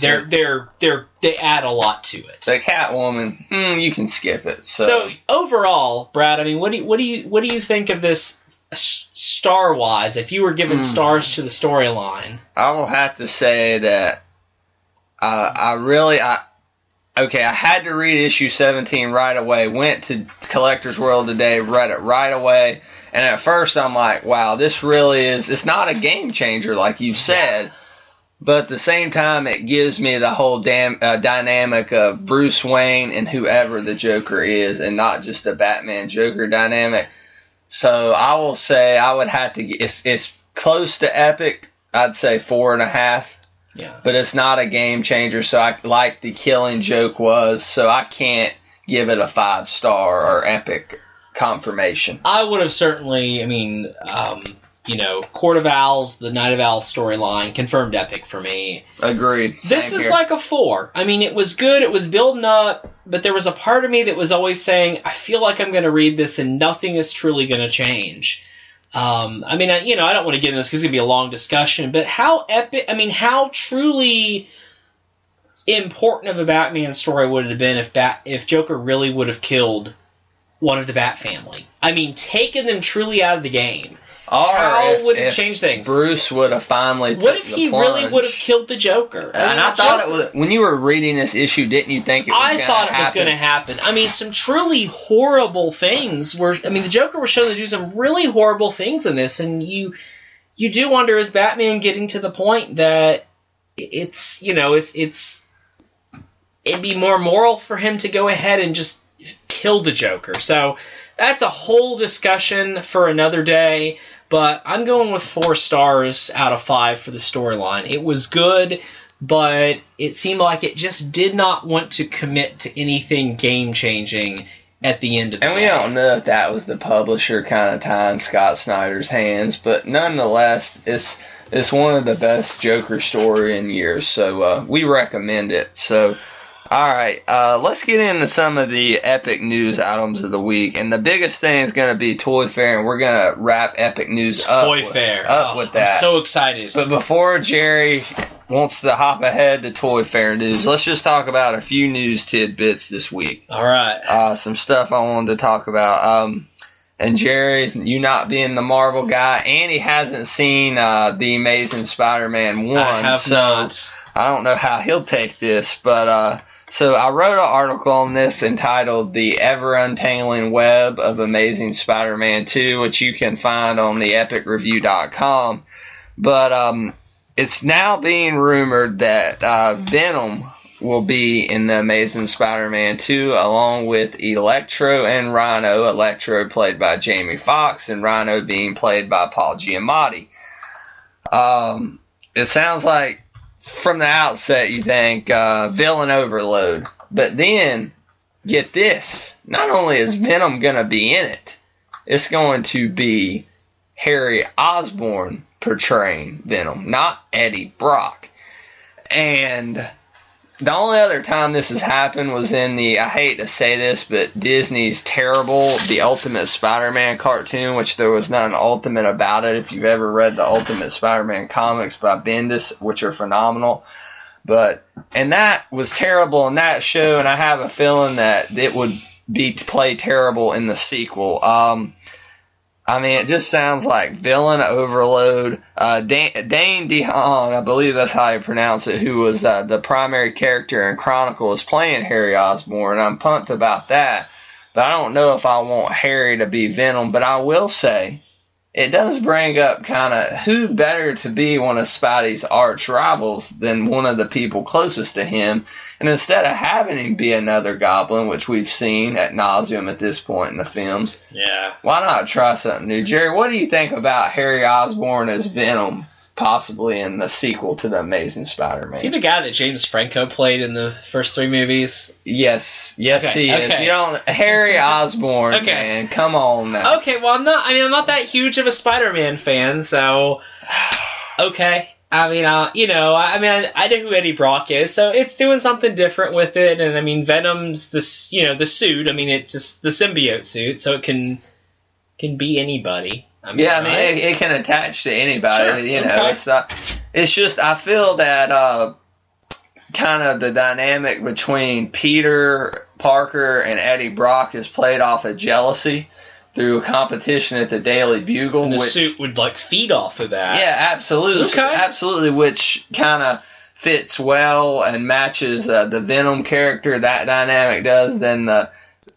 C: They add a lot to it.
B: The Catwoman, you can skip it.
C: So overall, Brad, I mean, what do you think of this star-wise? If you were given stars to the storyline,
B: I will have to say that I had to read issue 17 right away. Went to Collector's World today, read it right away, and at first I'm like, wow, this really is. It's not a game changer like you said. Yeah. But at the same time, it gives me the whole dynamic of Bruce Wayne and whoever the Joker is, and not just the Batman-Joker dynamic. So I will say I would have to get... It's close to epic. I'd say 4.5.
C: Yeah.
B: But it's not a game changer, so I like the Killing Joke was, so I can't give it a 5-star or epic confirmation.
C: I would have certainly... Court of Owls, the Night of Owls storyline, confirmed epic for me.
B: Agreed.
C: This is like a 4. I mean, it was good, it was building up, but there was a part of me that was always saying, I feel like I'm going to read this and nothing is truly going to change. I don't want to get into this because it's going to be a long discussion, but how truly important of a Batman story would it have been if Joker really would have killed one of the Bat family? I mean, taken them truly out of the game. How would it change things?
B: Bruce would have finally
C: What if he really would have killed the Joker?
B: I thought it was... When you were reading this issue, didn't you think it was going to happen?
C: I thought it was going to happen. I mean, some truly horrible things were... I mean, the Joker was shown to do some really horrible things in this, and you do wonder, is Batman getting to the point that it'd be more moral for him to go ahead and just kill the Joker. So that's a whole discussion for another day. But I'm going with 4 stars out of 5 for the storyline. It was good, but it seemed like it just did not want to commit to anything game-changing at the end of the day.
B: And we don't know if that was the publisher kind of tying Scott Snyder's hands, but nonetheless, it's one of the best Joker story in years, so we recommend it. So, all right, let's get into some of the epic news items of the week. And the biggest thing is going to be Toy Fair, and we're going to wrap epic news up with that.
C: I'm so excited.
B: But before Jerry wants to hop ahead to Toy Fair news, let's just talk about a few news tidbits this week.
C: All right.
B: Some stuff I wanted to talk about. And Jerry, you not being the Marvel guy, and he hasn't seen the Amazing Spider-Man 1.
C: I have not.
B: I don't know how he'll take this, but so I wrote an article on this entitled The Ever Untangling Web of Amazing Spider-Man 2, which you can find on the epicreview.com. But it's now being rumored that Venom will be in the Amazing Spider-Man 2 along with Electro and Rhino. Electro played by Jamie Foxx and Rhino being played by Paul Giamatti. It sounds like from the outset you think villain overload. But then, get this, not only is Venom going to be in it, it's going to be Harry Osborn portraying Venom, not Eddie Brock. And the only other time this has happened was in I hate to say this, but Disney's terrible The Ultimate Spider-Man cartoon, which there was nothing ultimate about it. If you've ever read the Ultimate Spider-Man comics by Bendis, which are phenomenal. And that was terrible in that show, and I have a feeling that it would play terrible in the sequel. It just sounds like villain overload. Dane DeHaan, I believe that's how you pronounce it, who was the primary character in Chronicle, is playing Harry Osborn. I'm pumped about that. But I don't know if I want Harry to be Venom. But I will say, it does bring up kind of who better to be one of Spidey's arch rivals than one of the people closest to him. And instead of having him be another Goblin, which we've seen ad nauseum at this point in the films, why not try something new? Jerry, what do you think about Harry Osborn as Venom, possibly in the sequel to The Amazing Spider-Man?
C: Is he the guy that James Franco played in the first 3 movies?
B: Yes, he is. Harry Osborn, man, come on now.
C: Okay, well, I'm not that huge of a Spider-Man fan, so okay. I know who Eddie Brock is, so it's doing something different with it. And Venom's the suit. It's just the symbiote suit, so it can be anybody.
B: It can attach to anybody. Sure. It's just I feel that kind of the dynamic between Peter Parker and Eddie Brock is played off of jealousy through a competition at the Daily Bugle.
C: And the suit would feed off of that.
B: Yeah, absolutely. Okay. Absolutely, which kind of fits well and matches the Venom character. That dynamic does. Then the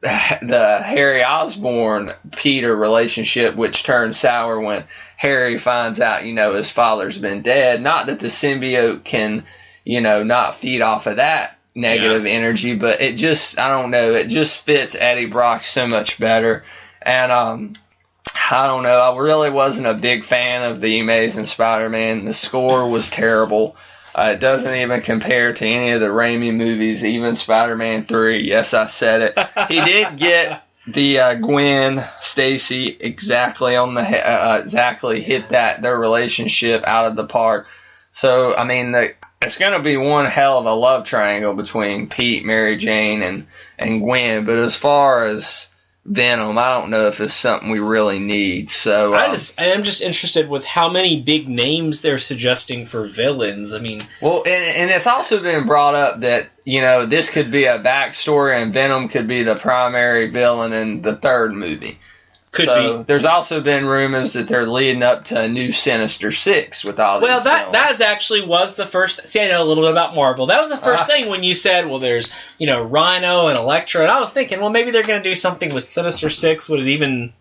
B: Harry Osborn Peter relationship, which turns sour when Harry finds out, his father's been dead. Not that the symbiote can, not feed off of that negative energy, but it just, I don't know, it just fits Eddie Brock so much better. And I don't know, I really wasn't a big fan of The Amazing Spider-Man. The score was terrible. It doesn't even compare to any of the Raimi movies, even Spider-Man 3. Yes, I said it. He did get the Gwen Stacy exactly on the exactly hit their relationship out of the park. So it's going to be one hell of a love triangle between Pete, Mary Jane, and Gwen. But as far as Venom, I don't know if it's something we really need. So
C: I am just interested with how many big names they're suggesting for villains.
B: Well, and it's also been brought up that this could be a backstory, and Venom could be the primary villain in the third movie. Could be. There's also been rumors that they're leading up to a new Sinister Six with all these villains.
C: That actually was the first. See, I know a little bit about Marvel. That was the first thing when you said, well, there's Rhino and Electro, and I was thinking, well, maybe they're going to do something with Sinister Six. Would it even,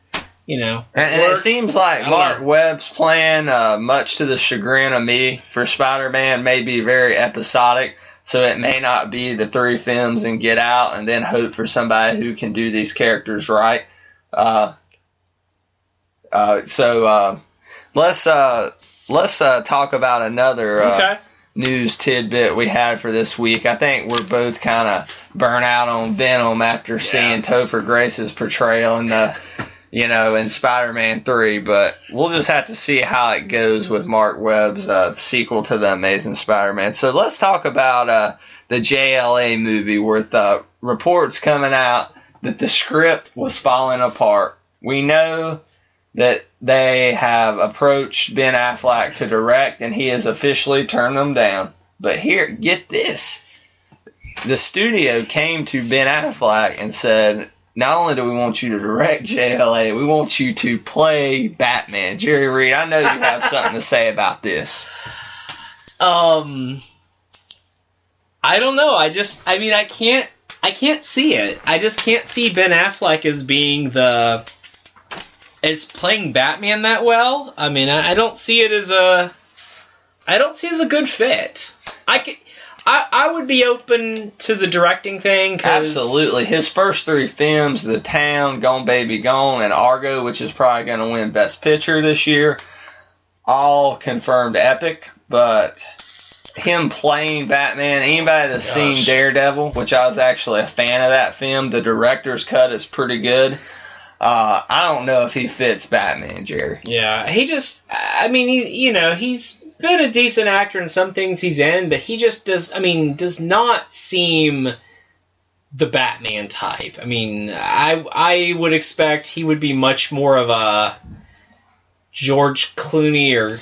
C: And
B: it seems like Mark Webb's plan, much to the chagrin of me, for Spider-Man, may be very episodic. So it may not be the 3 films and get out, and then hope for somebody who can do these characters right. So let's talk about another news tidbit we had for this week. I think we're both kind of burnt out on Venom after seeing Topher Grace's portrayal in in Spider-Man 3, but we'll just have to see how it goes with Mark Webb's sequel to The Amazing Spider-Man. So let's talk about the JLA movie, with reports coming out that the script was falling apart. We know that they have approached Ben Affleck to direct, and he has officially turned them down. But here, get this. The studio came to Ben Affleck and said, not only do we want you to direct JLA, we want you to play Batman. Jerry Reed, I know you have something to say about this.
C: I don't know. I can't see it. I just can't see Ben Affleck as being as playing Batman that well. I mean, I don't see it as a good fit. I would be open to the directing thing.
B: Absolutely. His first 3 films, The Town, Gone Baby Gone, and Argo, which is probably going to win Best Picture this year, all confirmed epic. But him playing Batman, anybody that's seen Daredevil, which I was actually a fan of that film, the director's cut is pretty good. I don't know if he fits Batman, Jerry.
C: Yeah, he's been a decent actor in some things he's in, but he just does not seem the Batman type. I mean, I would expect he would be much more of a George Clooney or,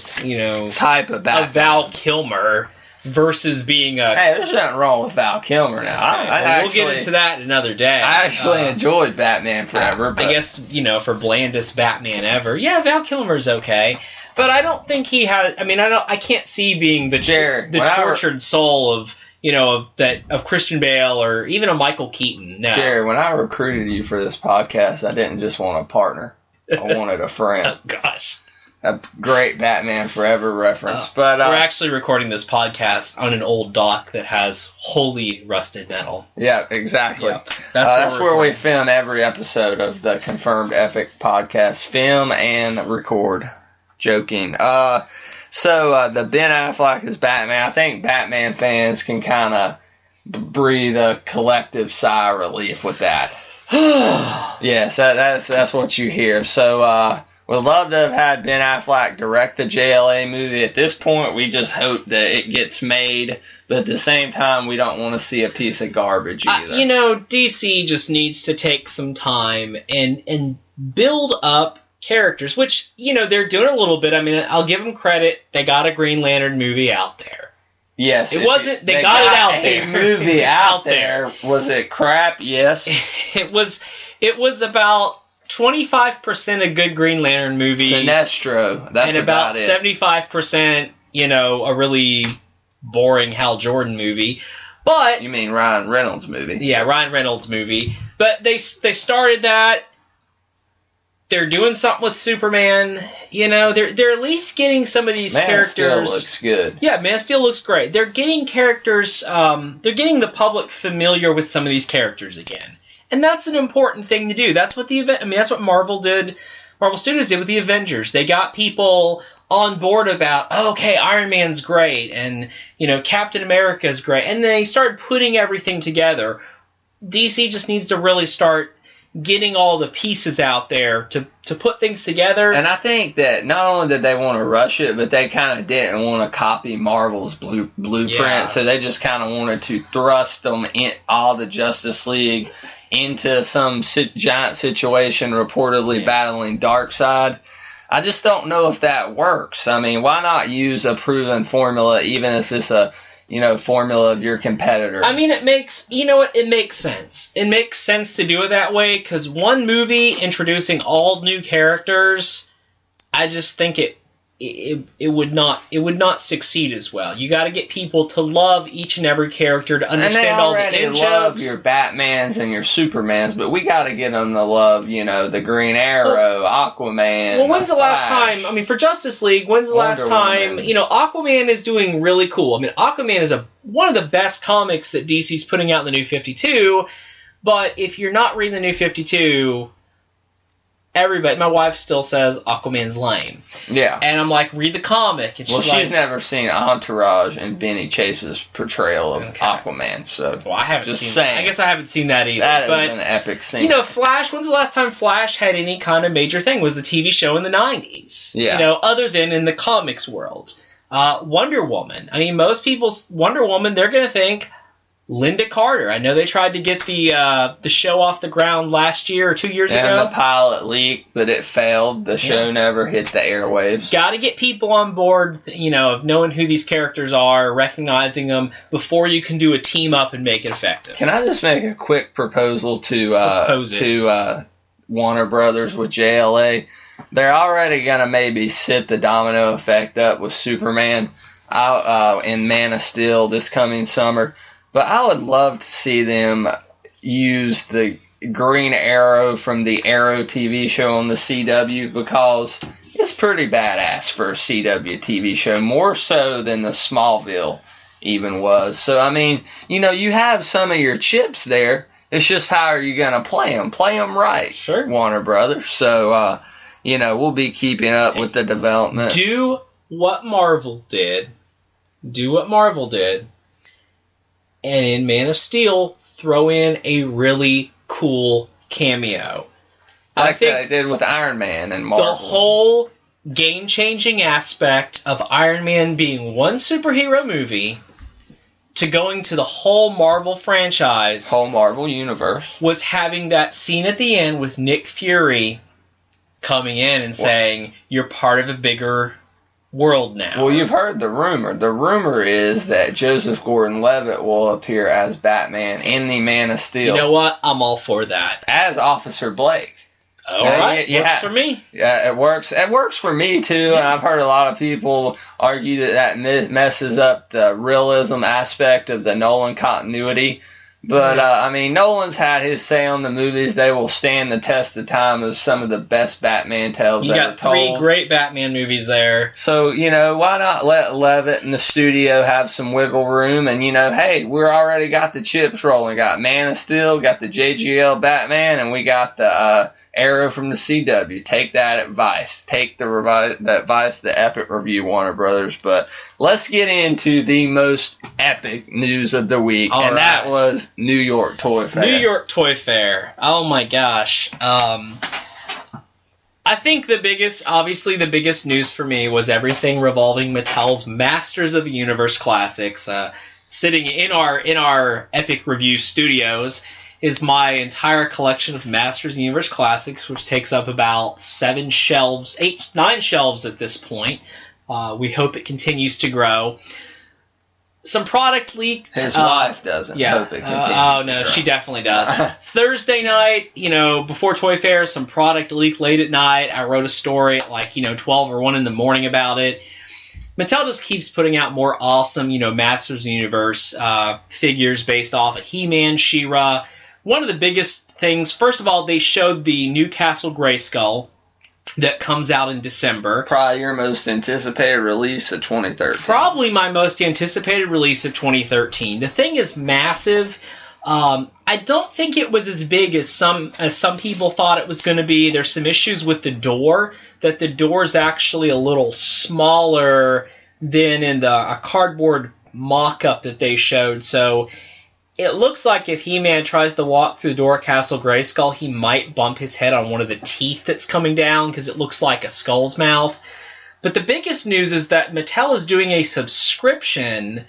B: type of Batman.
C: A Val Kilmer versus being a...
B: Hey, there's nothing wrong with Val Kilmer now.
C: We'll get into that another day.
B: I actually enjoyed Batman Forever.
C: I guess, for blandest Batman ever. Yeah, Val Kilmer's okay. But I don't think he has... I can't see being the tortured soul of Christian Bale or even a Michael Keaton. No.
B: Jerry, when I recruited you for this podcast, I didn't just want a partner. I wanted a friend.
C: Oh, gosh.
B: A great Batman Forever reference. But
C: we're actually recording this podcast on an old dock that has wholly rusted metal.
B: Yeah, exactly. Yeah, that's where we film every episode of the Confirmed Epic podcast. Film and record. Joking. So the Ben Affleck is Batman. I think Batman fans can kind of breathe a collective sigh of relief with that. Yes, that's what you hear. So we'd love to have had Ben Affleck direct the JLA movie. At this point, we just hope that it gets made, but at the same time, we don't want to see a piece of garbage either.
C: DC just needs to take some time and build up characters, which, they're doing a little bit. I mean, I'll give them credit. They got a Green Lantern movie out there.
B: Yes.
C: It wasn't, they got it out there.
B: A movie out there. Was it crap? Yes.
C: It was about 25% a good Green Lantern movie.
B: Sinestro. That's about it.
C: And about 75%, a really boring Hal Jordan movie. But
B: you mean Ryan Reynolds movie?
C: Yeah, Ryan Reynolds movie. But they started that. They're doing something with Superman. They're at least getting some of these characters.
B: Man of Steel looks good.
C: Yeah, Man of Steel looks great. They're getting characters. They're getting the public familiar with some of these characters again. And that's an important thing to do. That's what that's what Marvel did. Marvel Studios did with the Avengers. They got people on board about, okay, Iron Man's great, and Captain America's great, and they started putting everything together. DC just needs to really start getting all the pieces out there to put things together.
B: And I think that not only did they want to rush it, but they kind of didn't want to copy Marvel's blueprint,
C: yeah.
B: So they just kind of wanted to thrust them in all the Justice League into some giant situation, reportedly battling Darkseid. I just don't know if that works. I mean, why not use a proven formula, even if it's a formula of your competitor?
C: I mean, it makes sense. It makes sense to do it that way, because one movie introducing all new characters, I just think it would not succeed as well. You got to get people to love each and every character to understand all the in-jokes.
B: And they already love your Batmans and your Supermans, but we got to get them to love, the Green Arrow, Aquaman.
C: Well, when's the last time? I mean, for Justice League, when's the last time? Aquaman is doing really cool. I mean, Aquaman is one of the best comics that DC's putting out in the New 52. But if you're not reading the New 52. Everybody, my wife still says Aquaman's lame.
B: Yeah.
C: And I'm like, read the comic. And
B: she's never seen Entourage and Benny Chase's portrayal of Aquaman, so.
C: Well, I haven't seen that. I guess I haven't seen that either.
B: That is an epic scene.
C: Flash, when's the last time Flash had any kind of major thing? Was the TV show in the 90s.
B: Yeah.
C: Other than in the comics world. Wonder Woman. I mean, most people, Wonder Woman, they're going to think Linda Carter. I know they tried to get the show off the ground last year or 2 years ago.
B: And the pilot leaked, but it failed. The show never hit the airwaves.
C: Got to get people on board, of knowing who these characters are, recognizing them, before you can do a team up and make it effective.
B: Can I just make a quick proposal to Warner Brothers with JLA? They're already going to maybe set the domino effect up with Superman in Man of Steel this coming summer. But I would love to see them use the Green Arrow from the Arrow TV show on the CW, because it's pretty badass for a CW TV show, more so than the Smallville even was. So, I mean, you have some of your chips there. It's just how are you going to play them? Play them right,
C: sure.
B: Warner Brothers. So, we'll be keeping up with the development.
C: Do what Marvel did. And in Man of Steel, throw in a really cool cameo.
B: Like that I did with Iron Man and Marvel.
C: The whole game-changing aspect of Iron Man being one superhero movie to going to the whole Marvel franchise,
B: whole Marvel universe,
C: was having that scene at the end with Nick Fury coming in and saying, "You're part of a bigger world now."
B: Well, you've heard the rumor. The rumor is that Joseph Gordon-Levitt will appear as Batman in the Man of Steel.
C: You know what? I'm all for that.
B: As Officer Blake.
C: All right, works for me.
B: Yeah, it works. It works for me too. Yeah. And I've heard a lot of people argue that messes up the realism aspect of the Nolan continuity. But, Nolan's had his say on the movies. They will stand the test of time as some of the best Batman tales ever told.
C: You got 3 great Batman movies there.
B: So, why not let Levitt and the studio have some wiggle room? And, hey, we're already got the chips rolling. Got Man of Steel, got the JGL Batman, and we got the Arrow from the CW. Take that advice. Take the advice, the epic review, Warner Brothers. But let's get into the most epic news of the week. That was New York Toy Fair.
C: New York Toy Fair. Oh my gosh. I think the biggest news for me was everything revolving Mattel's Masters of the Universe classics. Sitting in our epic review studios is my entire collection of Masters of the Universe classics, which takes up about 9 shelves at this point. We hope it continues to grow. Some product leaked.
B: His wife doesn't hope it continues
C: oh, no, she definitely does. Thursday night, before Toy Fair, some product leaked late at night. I wrote a story at 12 or 1 in the morning about it. Mattel just keeps putting out more awesome, Masters of the Universe figures based off of He-Man, She-Ra. One of the biggest things, first of all, they showed the Newcastle Grayskull that comes out in December.
B: Probably your most anticipated release of 2013.
C: Probably my most anticipated release of 2013. The thing is massive. I don't think it was as big as some people thought it was going to be. There's some issues with the door, that the door's actually a little smaller than in a cardboard mock-up that they showed. So it looks like if He-Man tries to walk through the door of Castle Grayskull, he might bump his head on one of the teeth that's coming down because it looks like a skull's mouth. But the biggest news is that Mattel is doing a subscription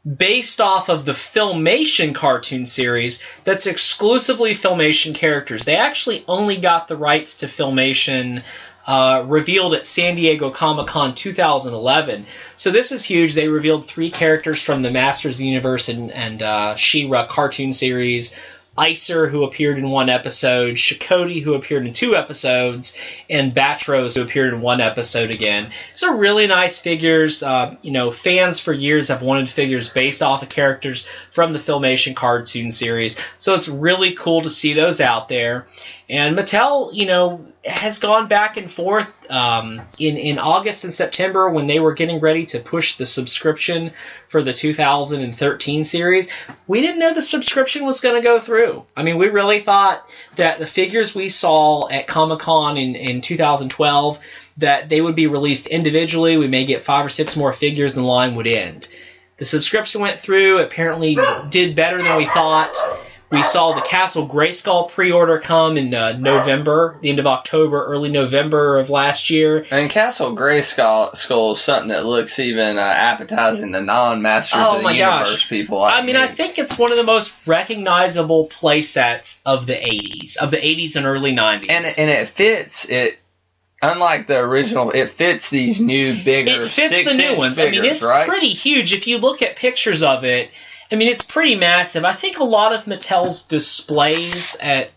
C: based off of the Filmation cartoon series that's exclusively Filmation characters. They actually only got the rights to Filmation revealed at San Diego Comic-Con 2011. So this is huge. They revealed 3 characters from the Masters of the Universe and She-Ra cartoon series. Icer, who appeared in 1 episode, Shakoti, who appeared in 2 episodes, and Batros, who appeared in 1 episode again. So really nice figures. Fans for years have wanted figures based off of characters from the Filmation cartoon series. So it's really cool to see those out there. And Mattel, has gone back and forth in August and September when they were getting ready to push the subscription for the 2013 series. We didn't know the subscription was going to go through. I mean, we really thought that the figures we saw at Comic-Con in 2012, that they would be released individually. We may get 5 or 6 more figures and the line would end. The subscription went through, apparently did better than we thought. We saw the Castle Grayskull pre-order come in November, the end of October, early November of last year.
B: And Castle Grayskull is something that looks even appetizing to non-Masters of the Universe people.
C: I think it's one of the most recognizable play sets of the 80s and early 90s.
B: And it fits it. Unlike the original, it fits these new, bigger,
C: it fits the new ones.
B: Figures,
C: it's
B: right?
C: Pretty huge. If you look at pictures of it, it's pretty massive. I think a lot of Mattel's displays at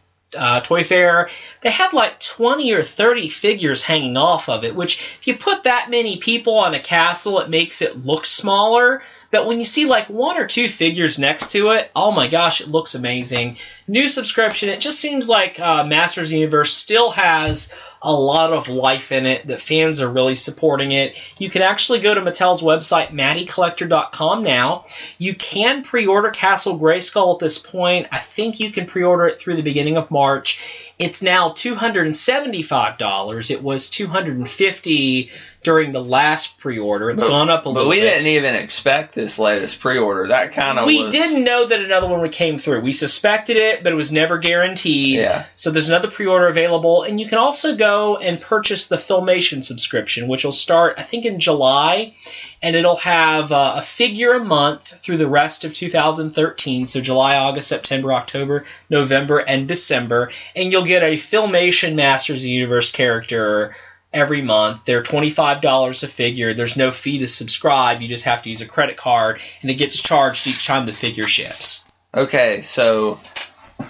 C: Toy Fair, they have like 20 or 30 figures hanging off of it, which if you put that many people on a castle, it makes it look smaller. But when you see like 1 or 2 figures next to it, oh my gosh, it looks amazing. New subscription, it just seems like Masters of the Universe still has a lot of life in it, that fans are really supporting it. You can actually go to Mattel's website, MattyCollector.com now. You can pre-order Castle Grayskull at this point. I think you can pre-order it through the beginning of March. It's now $275. It was $250 during the last pre-order. It's gone up a little bit.
B: But we didn't even expect this latest pre-order. That kind of
C: We didn't know that another one came through. We suspected it, but it was never guaranteed.
B: Yeah.
C: So there's another pre-order available. And you can also go and purchase the Filmation subscription, which will start, I think, in July. And it'll have a figure a month through the rest of 2013, so July, August, September, October, November, and December. And you'll get a Filmation Masters of the Universe character every month. They're $25 a figure. There's no fee to subscribe. You just have to use a credit card, and it gets charged each time the figure ships.
B: Okay, so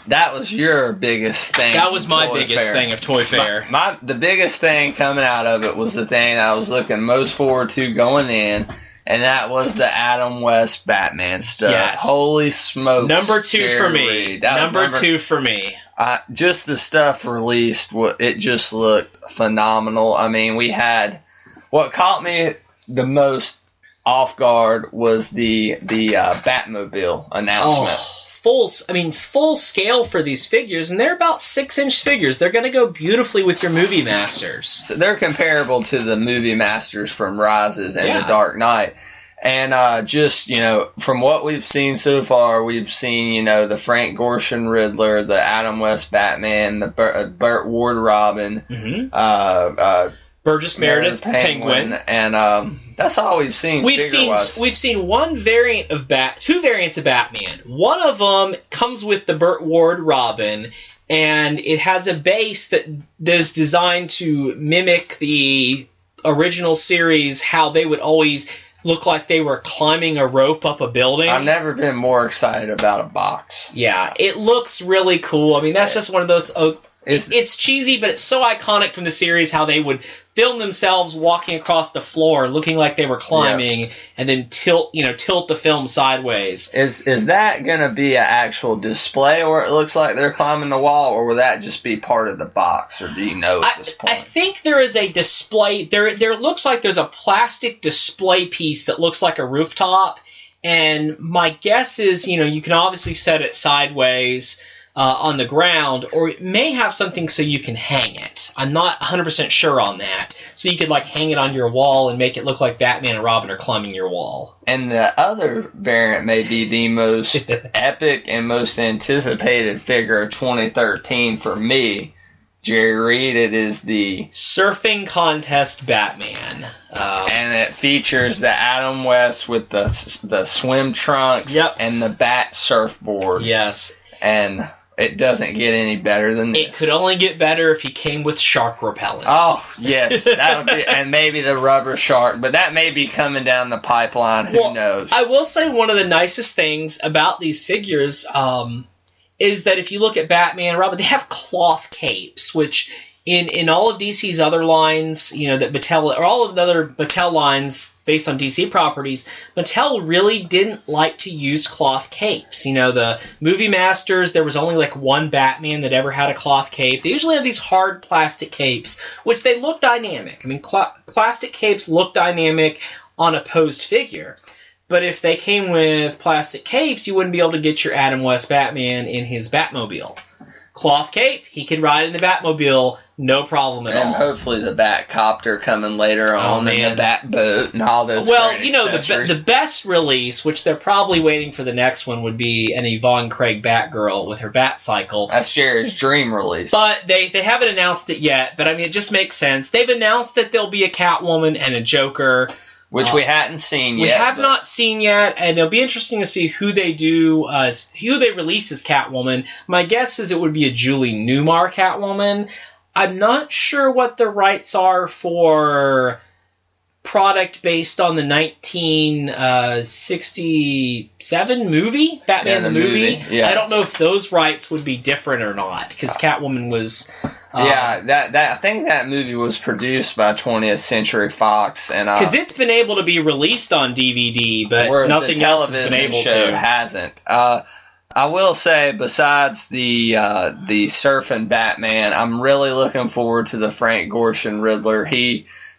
B: that was your biggest thing.
C: That was my biggest thing of Toy Fair.
B: The biggest thing coming out of it was the thing I was looking most forward to going in, and that was the Adam West Batman stuff.
C: Yes.
B: Holy smokes.
C: Number 2 for me.
B: Reed.
C: Number 2 for me.
B: Just the stuff released, it just looked phenomenal. We had, what caught me the most off guard was the Batmobile announcement.
C: Full scale for these figures, and they're about 6-inch figures. They're going to go beautifully with your Movie Masters.
B: So they're comparable to the Movie Masters from Rises and The Dark Knight. And from what we've seen so far, we've seen, the Frank Gorshin Riddler, the Adam West Batman, the Burt Ward Robin,
C: Burgess Meredith Penguin,
B: and that's all we've seen.
C: We've seen two variants of Batman. One of them comes with the Burt Ward Robin, and it has a base that is designed to mimic the original series, how they would always look like they were climbing a rope up a building.
B: I've never been more excited about a box.
C: Yeah, it looks really cool. That's just one of those. It's cheesy, but it's so iconic from the series how they would film themselves walking across the floor, looking like they were climbing, and then tilt the film sideways.
B: Is that gonna be an actual display, or it looks like they're climbing the wall, or will that just be part of the box, or do you know at this point?
C: I think there is a display. There looks like there's a plastic display piece that looks like a rooftop, and my guess is, you can obviously set it sideways on the ground, or it may have something so you can hang it. I'm not 100% sure on that. So you could hang it on your wall and make it look like Batman and Robin are climbing your wall.
B: And the other variant may be the most epic and most anticipated figure of 2013 for me, Jerry Reed. It is the
C: Surfing Contest Batman.
B: And it features the Adam West with the swim trunks and the bat surfboard.
C: Yes.
B: And it doesn't get any better than this.
C: It could only get better if he came with shark repellent.
B: Oh, yes. That would be, and maybe the rubber shark, but that may be coming down the pipeline. Who knows?
C: I will say one of the nicest things about these figures is that if you look at Batman and Robin, they have cloth capes, which in all of DC's other lines, that Mattel, or all of the other Mattel lines based on DC properties, Mattel really didn't like to use cloth capes. The Movie Masters, there was only one Batman that ever had a cloth cape. They usually have these hard plastic capes, which they look dynamic. Plastic capes look dynamic on a posed figure. But if they came with plastic capes, you wouldn't be able to get your Adam West Batman in his Batmobile. Cloth cape. He can ride in the Batmobile, no problem at all.
B: And hopefully the Batcopter coming later on, and the Batboat, and all those.
C: Well, the best release, which they're probably waiting for the next one, would be an Yvonne Craig Batgirl with her Batcycle.
B: That's Jerry's dream release.
C: But they haven't announced it yet. But I mean, it just makes sense. They've announced that there'll be a Catwoman and a Joker.
B: Which we hadn't seen yet.
C: We have not seen yet, and it'll be interesting to see who they release as Catwoman. My guess is it would be a Julie Newmar Catwoman. I'm not sure what the rights are for product based on the 1967 movie, Batman the movie.
B: Yeah.
C: I don't know if those rights would be different or not, because Catwoman was...
B: I think that movie was produced by 20th Century Fox, and
C: because it's been able to be released on DVD, but nothing else has been able to.
B: Hasn't. I will say, besides the surfing Batman, I'm really looking forward to the Frank Gorshin Riddler.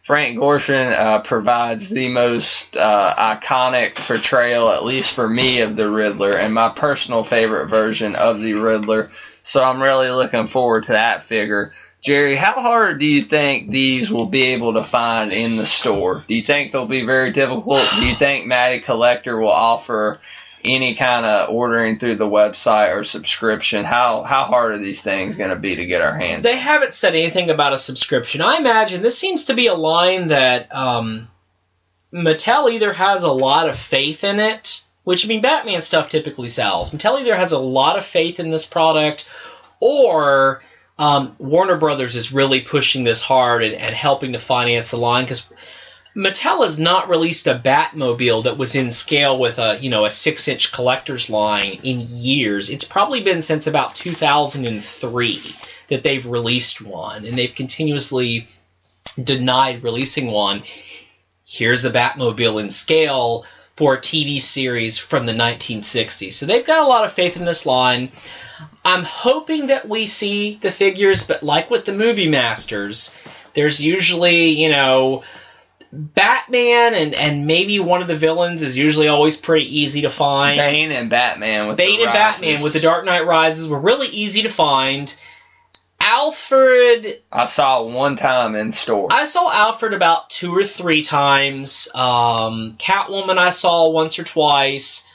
B: Frank Gorshin provides the most iconic portrayal, at least for me, of the Riddler, and my personal favorite version of the Riddler. So I'm really looking forward to that figure. Jerry, how hard do you think these will be able to find in the store? Do you think they'll be very difficult? Do you think Matty Collector will offer any kind of ordering through the website or subscription? How hard are these things going to be to get our hands?
C: They haven't said anything about a subscription. I imagine this seems to be a line that Mattel either has a lot of faith in it, which, I mean, Batman stuff typically sells. Mattel either has a lot of faith in this product, or Warner Brothers is really pushing this hard and helping to finance the line, because Mattel has not released a Batmobile that was in scale with a 6-inch collector's line in years. It's probably been since about 2003 that they've released one, and they've continuously denied releasing one. Here's a Batmobile in scale for a TV series from the 1960s. So they've got a lot of faith in this line. I'm hoping that we see the figures, but like with the Movie Masters, there's usually, Batman and maybe one of the villains is usually always pretty easy to find.
B: Bane and Batman with
C: the Dark Knight Rises were really easy to find. Alfred...
B: I saw one time in store.
C: I saw Alfred about 2 or 3 times. Catwoman I saw once or twice.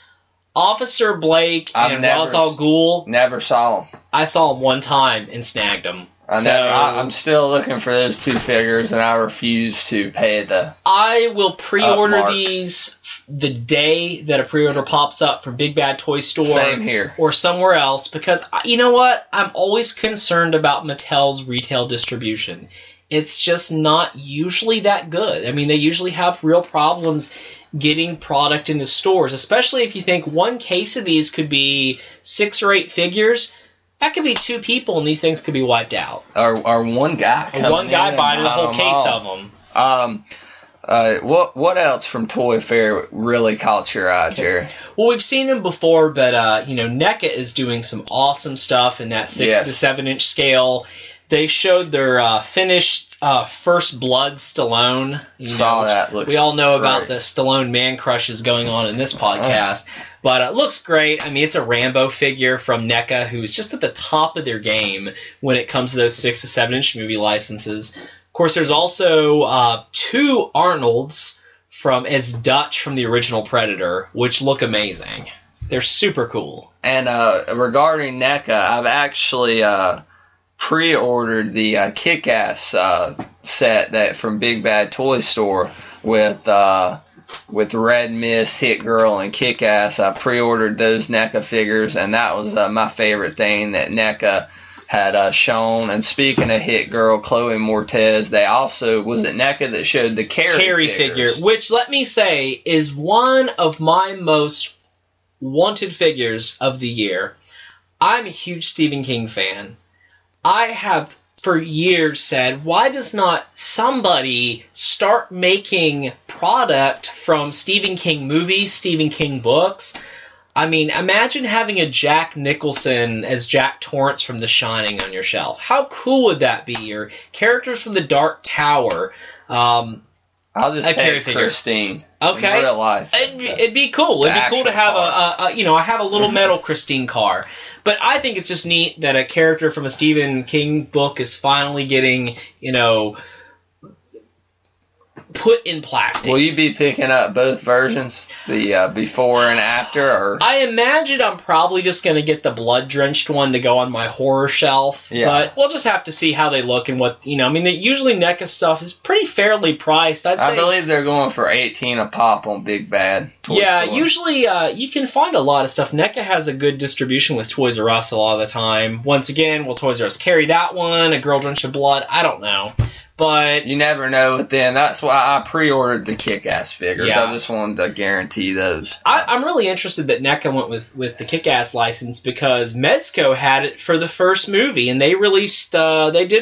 C: Officer Blake and Ra's al Ghul.
B: Never saw him.
C: I saw him one time and snagged him.
B: I'm still looking for those 2 figures, and I refuse to pay the...
C: I will pre-order these the day that a pre-order pops up from Big Bad Toy Store.
B: Same here.
C: Or somewhere else, because, you know what? I'm always concerned about Mattel's retail distribution. It's just not usually that good. I mean, they usually have real problems getting product into stores, especially if you think one case of these could be 6 or 8 figures. That could be 2 people, and these things could be wiped out.
B: Or one guy.
C: One guy buying a whole case of them.
B: What else from Toy Fair really caught your eye, Jerry?
C: Well, we've seen them before, but NECA is doing some awesome stuff in that 6 to 7-inch scale. They showed their finished First Blood Stallone.
B: Saw that. Looks
C: we all know about
B: great.
C: the Stallone man crushes going on in this podcast. But it looks great. I mean, it's a Rambo figure from NECA, who's just at the top of their game when it comes to those 6 to 7-inch movie licenses. Of course, there's also 2 Arnolds as Dutch from the original Predator, which look amazing. They're super cool.
B: And regarding NECA, I've actually... pre-ordered the Kick-Ass set that from Big Bad Toy Store with Red Mist, Hit Girl, and Kick-Ass. I pre-ordered those NECA figures, and that was my favorite thing that NECA had shown. And speaking of Hit Girl, Chloe Moretz, they also, was it NECA that showed the Carrie
C: figure, which, let me say, is one of my most wanted figures of the year. I'm a huge Stephen King fan. I have for years said, why does not somebody start making product from Stephen King movies, Stephen King books? I mean, imagine having a Jack Nicholson as Jack Torrance from The Shining on your shelf. How cool would that be? Or characters from The Dark Tower.
B: I I'll just
C: carry
B: take
C: figure.
B: Christine.
C: Okay.
B: In real life.
C: It'd be cool. It'd be cool to have I have a little metal Christine car. But I think it's just neat that a character from a Stephen King book is finally getting, put in plastic.
B: Will you be picking up both versions, the before and after? Or
C: I imagine I'm probably just going to get the blood-drenched one to go on my horror shelf. Yeah. But we'll just have to see how they look and what, usually NECA stuff is pretty fairly priced. I
B: believe they're going for $18 a pop on Big Bad Toy Store.
C: Usually you can find a lot of stuff. NECA has a good distribution with Toys R Us a lot of the time. Once again, will Toys R Us carry that one? A Girl Drenched in Blood? I don't know. But
B: you never know with them. That's why I pre-ordered the Kick-Ass figures. Yeah. I just wanted to guarantee those.
C: I'm really interested that NECA went with the Kick-Ass license because Mezco had it for the first movie, and they did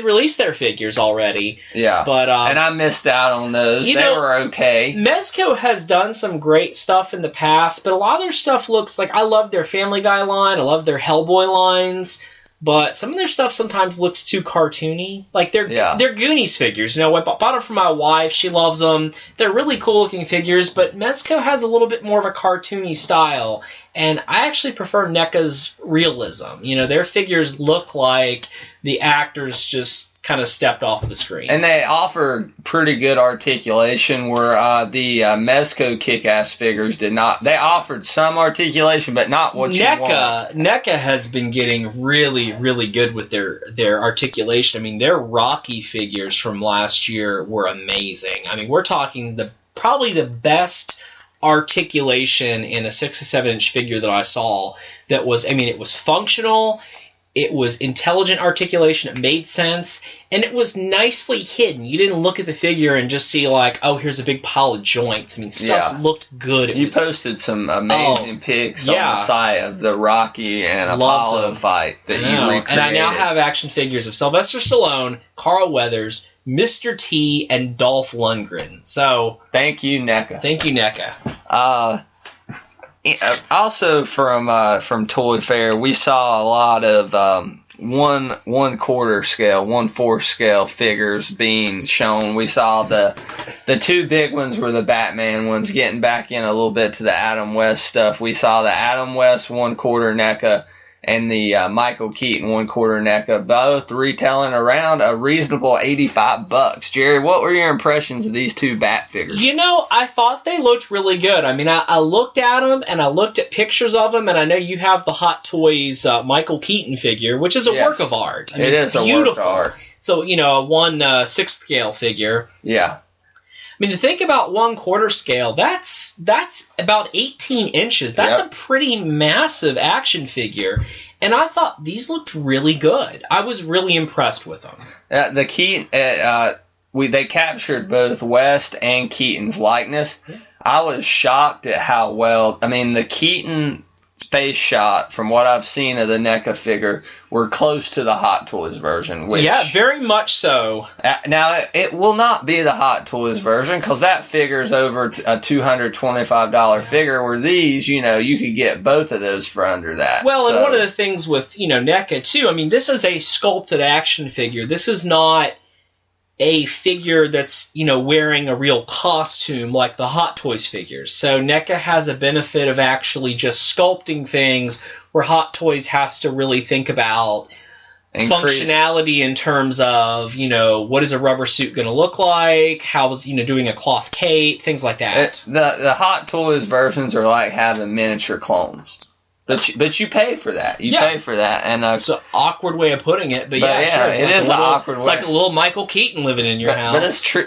C: release their figures already.
B: Yeah,
C: but
B: and I missed out on those. They were okay.
C: Mezco has done some great stuff in the past, but a lot of their stuff looks like I love their Family Guy line. I love their Hellboy lines. But some of their stuff sometimes looks too cartoony. Like, they're Goonies figures. I bought them for my wife. She loves them. They're really cool-looking figures, but Mezco has a little bit more of a cartoony style. And I actually prefer NECA's realism. Their figures look like the actors just kind of stepped off the screen.
B: And they offer pretty good articulation where the Mezco Kick-Ass figures did not. They offered some articulation, but not what you want.
C: NECA has been getting really, really good with their articulation. Their Rocky figures from last year were amazing. We're talking probably the best articulation in a 6 to 7 inch figure that I saw. That was, it was functional. It was intelligent articulation. It made sense. And it was nicely hidden. You didn't look at the figure and just see here's a big pile of joints. Stuff looked good.
B: You posted some amazing pics on the site of the Rocky and Apollo fight that you recreated.
C: And I now have action figures of Sylvester Stallone, Carl Weathers, Mr. T, and Dolph Lundgren. So
B: thank you, NECA.
C: Thank you, NECA.
B: Also from Toy Fair, we saw a lot of 1/4 scale, 1/4 scale figures being shown. We saw the two big ones were the Batman ones, getting back in a little bit to the Adam West stuff. We saw the Adam West 1/4 NECA and the Michael Keaton 1/4 NECA, both retailing around a reasonable $85. Jerry, what were your impressions of these two Bat figures?
C: I thought they looked really good. I looked at them, and I looked at pictures of them, and I know you have the Hot Toys Michael Keaton figure, which is a work of art.
B: It is beautiful. A work of art.
C: So, a 1/6 scale figure.
B: Yeah.
C: To think about 1/4 scale, that's about 18 inches. That's a pretty massive action figure. And I thought these looked really good. I was really impressed with them.
B: The Keaton, they captured both West and Keaton's likeness. I was shocked at how well. The Keaton face shot, from what I've seen of the NECA figure, were close to the Hot Toys version.
C: Very much so.
B: Now, it will not be the Hot Toys version, because that figure's over a $225 figure, where these, you could get both of those for under that.
C: Well, and one of the things with, NECA, too, this is a sculpted action figure. This is not a figure that's, wearing a real costume like the Hot Toys figures. So NECA has a benefit of actually just sculpting things, where Hot Toys has to really think about functionality in terms of, what is a rubber suit going to look like, how is, doing a cloth cape, things like that.
B: The Hot Toys versions are like having miniature clones. But you pay for that. You pay for that, and
C: it's an awkward way of putting it. But
B: sure, it is an awkward way.
C: It's like a little Michael Keaton living in your house.
B: But it's true.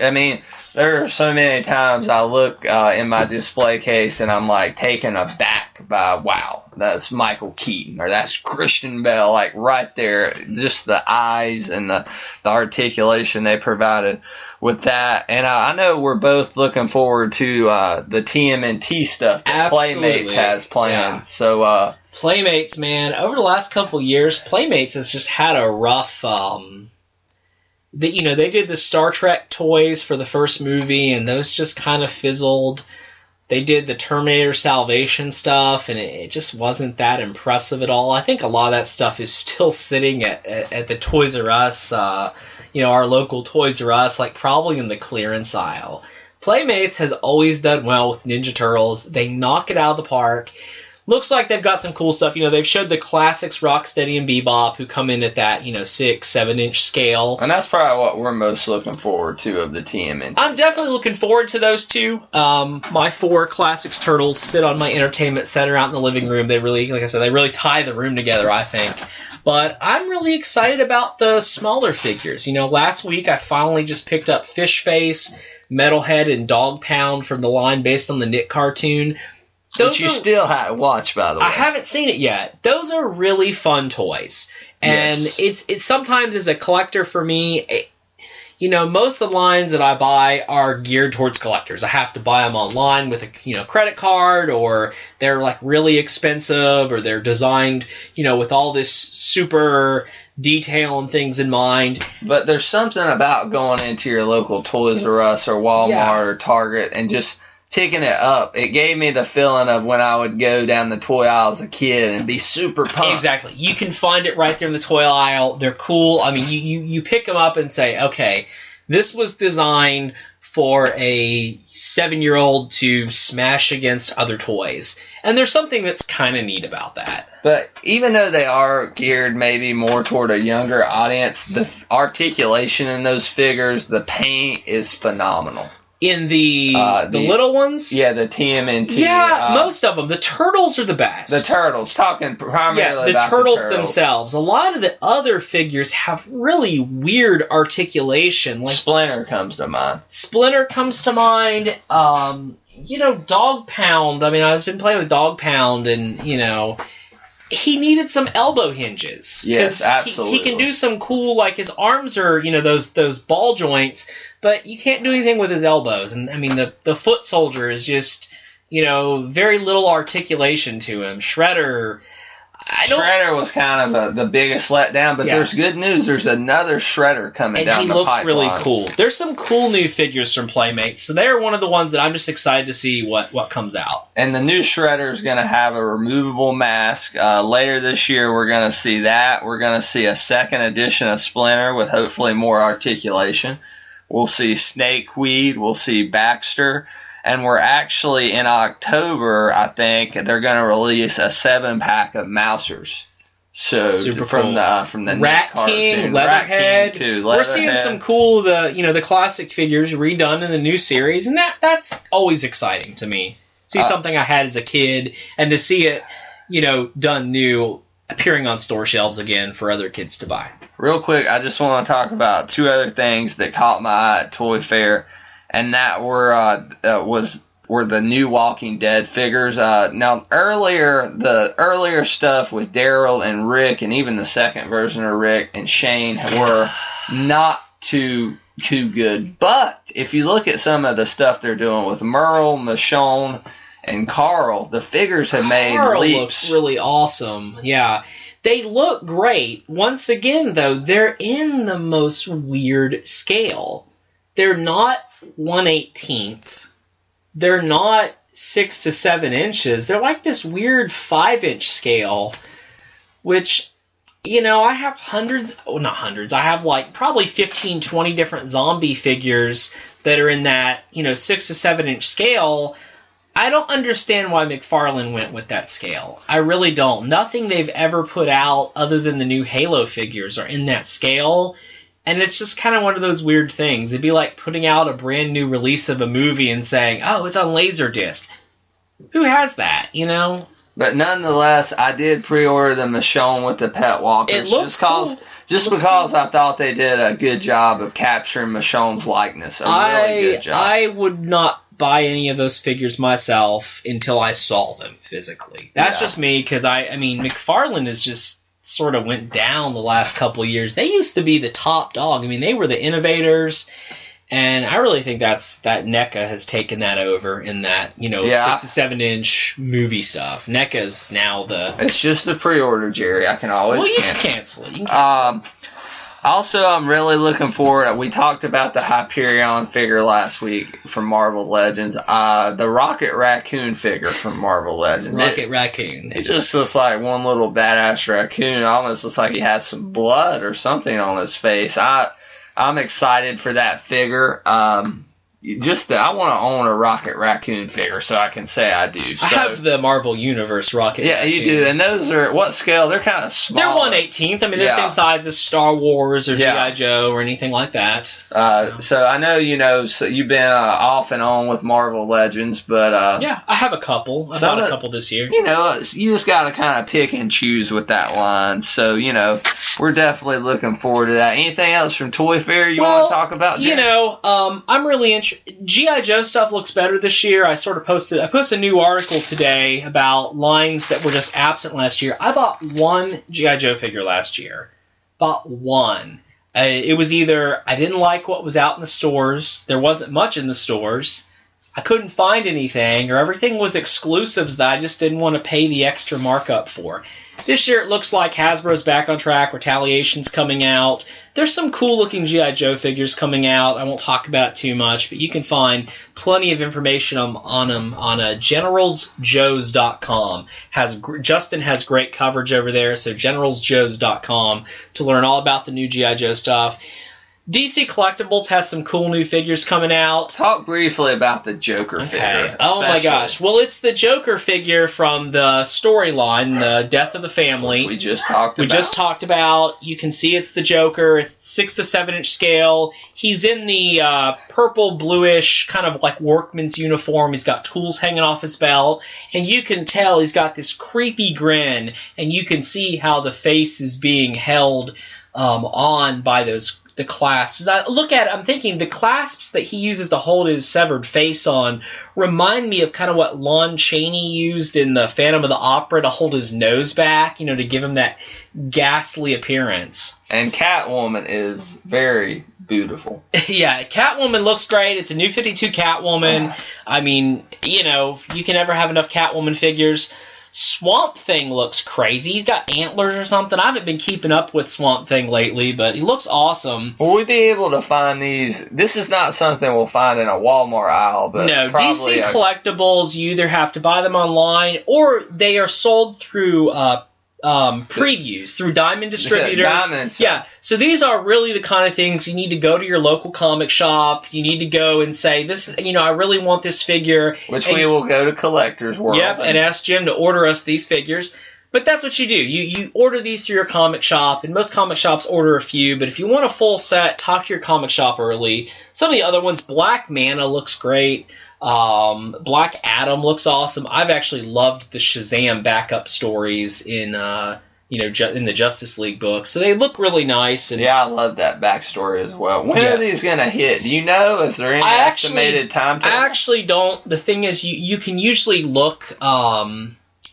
B: There are so many times I look in my display case and I'm like taken aback by, wow, that's Michael Keaton, or that's Christian Bale, like right there, just the eyes and the articulation they provided with that. And I know we're both looking forward to the TMNT stuff that Playmates has planned. Yeah. So
C: Playmates, man, over the last couple years, Playmates has just had a rough. They did the Star Trek toys for the first movie, and those just kind of fizzled. They did the Terminator Salvation stuff, and it just wasn't that impressive at all. I think a lot of that stuff is still sitting at the Toys R Us, our local Toys R Us, like probably in the clearance aisle. Playmates has always done well with Ninja Turtles. They knock it out of the park. Looks like they've got some cool stuff. They've showed the classics Rocksteady and Bebop, who come in at that, 6-7-inch scale.
B: And that's probably what we're most looking forward to of the TMNT.
C: I'm definitely looking forward to those two. My 4 classics turtles sit on my entertainment center out in the living room. They really, like I said, they really tie the room together, I think. But I'm really excited about the smaller figures. Last week I finally just picked up Fish Face, Metalhead, and Dog Pound from the line based on the Nick cartoon.
B: Which you still haven't watched, by the way.
C: I haven't seen it yet. Those are really fun toys. And yes. It's sometimes as a collector for me, most of the lines that I buy are geared towards collectors. I have to buy them online with a credit card, or they're like really expensive, or they're designed with all this super detail and things in mind.
B: But there's something about going into your local Toys R Us or Walmart or Target and just picking it up. It gave me the feeling of when I would go down the toy aisle as a kid and be super pumped.
C: Exactly. You can find it right there in the toy aisle. They're cool. I mean, you pick them up and say, okay, this was designed for a 7-year-old to smash against other toys. And there's something that's kind of neat about that.
B: But even though they are geared maybe more toward a younger audience, the articulation in those figures, the paint is phenomenal.
C: In the little ones?
B: Yeah, the TMNT.
C: Yeah, most of them. The turtles are the best.
B: The turtles. Talking primarily about
C: the turtles themselves. A lot of the other figures have really weird articulation. Like
B: Splinter comes to mind.
C: Dog Pound. I mean, I've been playing with Dog Pound, and, he needed some elbow hinges.
B: Yes, absolutely.
C: He can do some cool, like his arms are, those ball joints, but you can't do anything with his elbows. And I mean, the foot soldier is just, very little articulation to him. Shredder was kind of the biggest letdown, but there's good news. There's another Shredder coming down the pipeline. And he looks really cool. There's some cool new figures from Playmates, so they're one of the ones that I'm just excited to see what comes out.
B: And the new Shredder is going to have a removable mask. Later this year, we're going to see that. We're going to see a second edition of Splinter with hopefully more articulation. We'll see Snakeweed. We'll see Baxter. And we're actually, in October, I think, they're going to release a 7-pack of Mousers. So
C: super
B: from
C: cool.
B: From the
C: Rat King, Leatherhead. We're seeing some cool the classic figures redone in the new series, and that's always exciting to me. See something I had as a kid, and to see it, done new, appearing on store shelves again for other kids to buy.
B: Real quick, I just want to talk about 2 other things that caught my eye at Toy Fair. And that were the new Walking Dead figures. Now, the earlier stuff with Daryl and Rick, and even the second version of Rick and Shane were not too good. But if you look at some of the stuff they're doing with Merle, Michonne, and Carl, the figures have made
C: Carl
B: leaps.
C: Looks really awesome. Yeah. They look great. Once again, though, they're in the most weird scale. They're not 1/18th. They're not 6 to 7 inches. They're like this weird 5-inch scale, which, I have not hundreds. I have like probably 15, 20 different zombie figures that are in that, 6 to 7 inch scale. I don't understand why McFarlane went with that scale. I really don't. Nothing they've ever put out other than the new Halo figures are in that scale. And it's just kind of one of those weird things. It'd be like putting out a brand new release of a movie and saying, oh, it's on Laserdisc. Who has that,
B: But nonetheless, I did pre-order the Michonne with the pet walkers.
C: It looks cool.
B: Just because I thought they did a good job of capturing Michonne's likeness. Really good job. I
C: would not buy any of those figures myself until I saw them physically. That's just me, because McFarlane is just sort of went down the last couple of years. They used to be the top dog. They were the innovators, and I really think that NECA has taken that over in that 6 to 7 inch movie stuff. NECA's now
B: It's just the pre-order, Jerry. I can always
C: cancel it.
B: Also, I'm really looking forward. We talked about the Hyperion figure last week from Marvel Legends. The Rocket Raccoon figure from Marvel Legends.
C: Raccoon.
B: It just looks like one little badass raccoon. It almost looks like he has some blood or something on his face. I'm excited for that figure. I want to own a Rocket Raccoon figure so I can say I do. So,
C: I have the Marvel Universe Rocket Raccoon.
B: You do, and those are, what scale? They're kind of small.
C: They're 1/18th. I mean, they're the same size as Star Wars or G.I. Joe or anything like that.
B: So I know, so you've been off and on with Marvel Legends, but...
C: yeah, I have a couple. I bought a couple this year.
B: You just got to kind of pick and choose with that line. So, we're definitely looking forward to that. Anything else from Toy Fair you want to talk about, Jim?
C: I'm really interested. G.I. Joe stuff looks better this year. I posted a new article today about lines that were just absent last year. I bought one G.I. Joe figure last year. Bought one. It was either I didn't like what was out in the stores, there wasn't much in the stores, I couldn't find anything, or everything was exclusives that I just didn't want to pay the extra markup for. This year it looks like Hasbro's back on track, Retaliation's coming out. There's some cool-looking G.I. Joe figures coming out. I won't talk about it too much, but you can find plenty of information on them on generalsjoes.com. Justin has great coverage over there, so generalsjoes.com to learn all about the new G.I. Joe stuff. DC Collectibles has some cool new figures coming out.
B: Talk briefly about the Joker figure.
C: Oh my gosh. Well, it's the Joker figure from the storyline, The Death of the Family.
B: Which we just talked about.
C: You can see it's the Joker. It's 6 to 7 inch scale. He's in the purple, bluish, kind of like workman's uniform. He's got tools hanging off his belt. And you can tell he's got this creepy grin. And you can see how the face is being held on by the clasps. As I look at it, I'm thinking the clasps that he uses to hold his severed face on remind me of kind of what Lon Chaney used in the Phantom of the Opera to hold his nose back, to give him that ghastly appearance.
B: And Catwoman is very beautiful.
C: Yeah, Catwoman looks great. It's a new 52 Catwoman. I mean, you can never have enough Catwoman figures. Swamp Thing looks crazy. He's got antlers or something. I haven't been keeping up with Swamp Thing lately, but he looks awesome.
B: Will we be able to find these? This is not something we'll find in a Walmart aisle, but
C: no, DC Collectibles, you either have to buy them online or they are sold through previews through Diamond distributors. Yeah, so these are really the kind of things you need to go to your local comic shop. You need to go and say, "This, I really want this figure."
B: We will go to Collector's World.
C: Yep, and ask Jim to order us these figures. But that's what you do. You order these through your comic shop, and most comic shops order a few. But if you want a full set, talk to your comic shop early. Some of the other ones, Black Manta looks great. Black Adam looks awesome. I've actually loved the Shazam backup stories in in the Justice League books, so they look really nice. And
B: I love that backstory as well. When are these going to hit? Do you know? Is there any estimated timetable?
C: I actually don't. The thing is, you can usually look.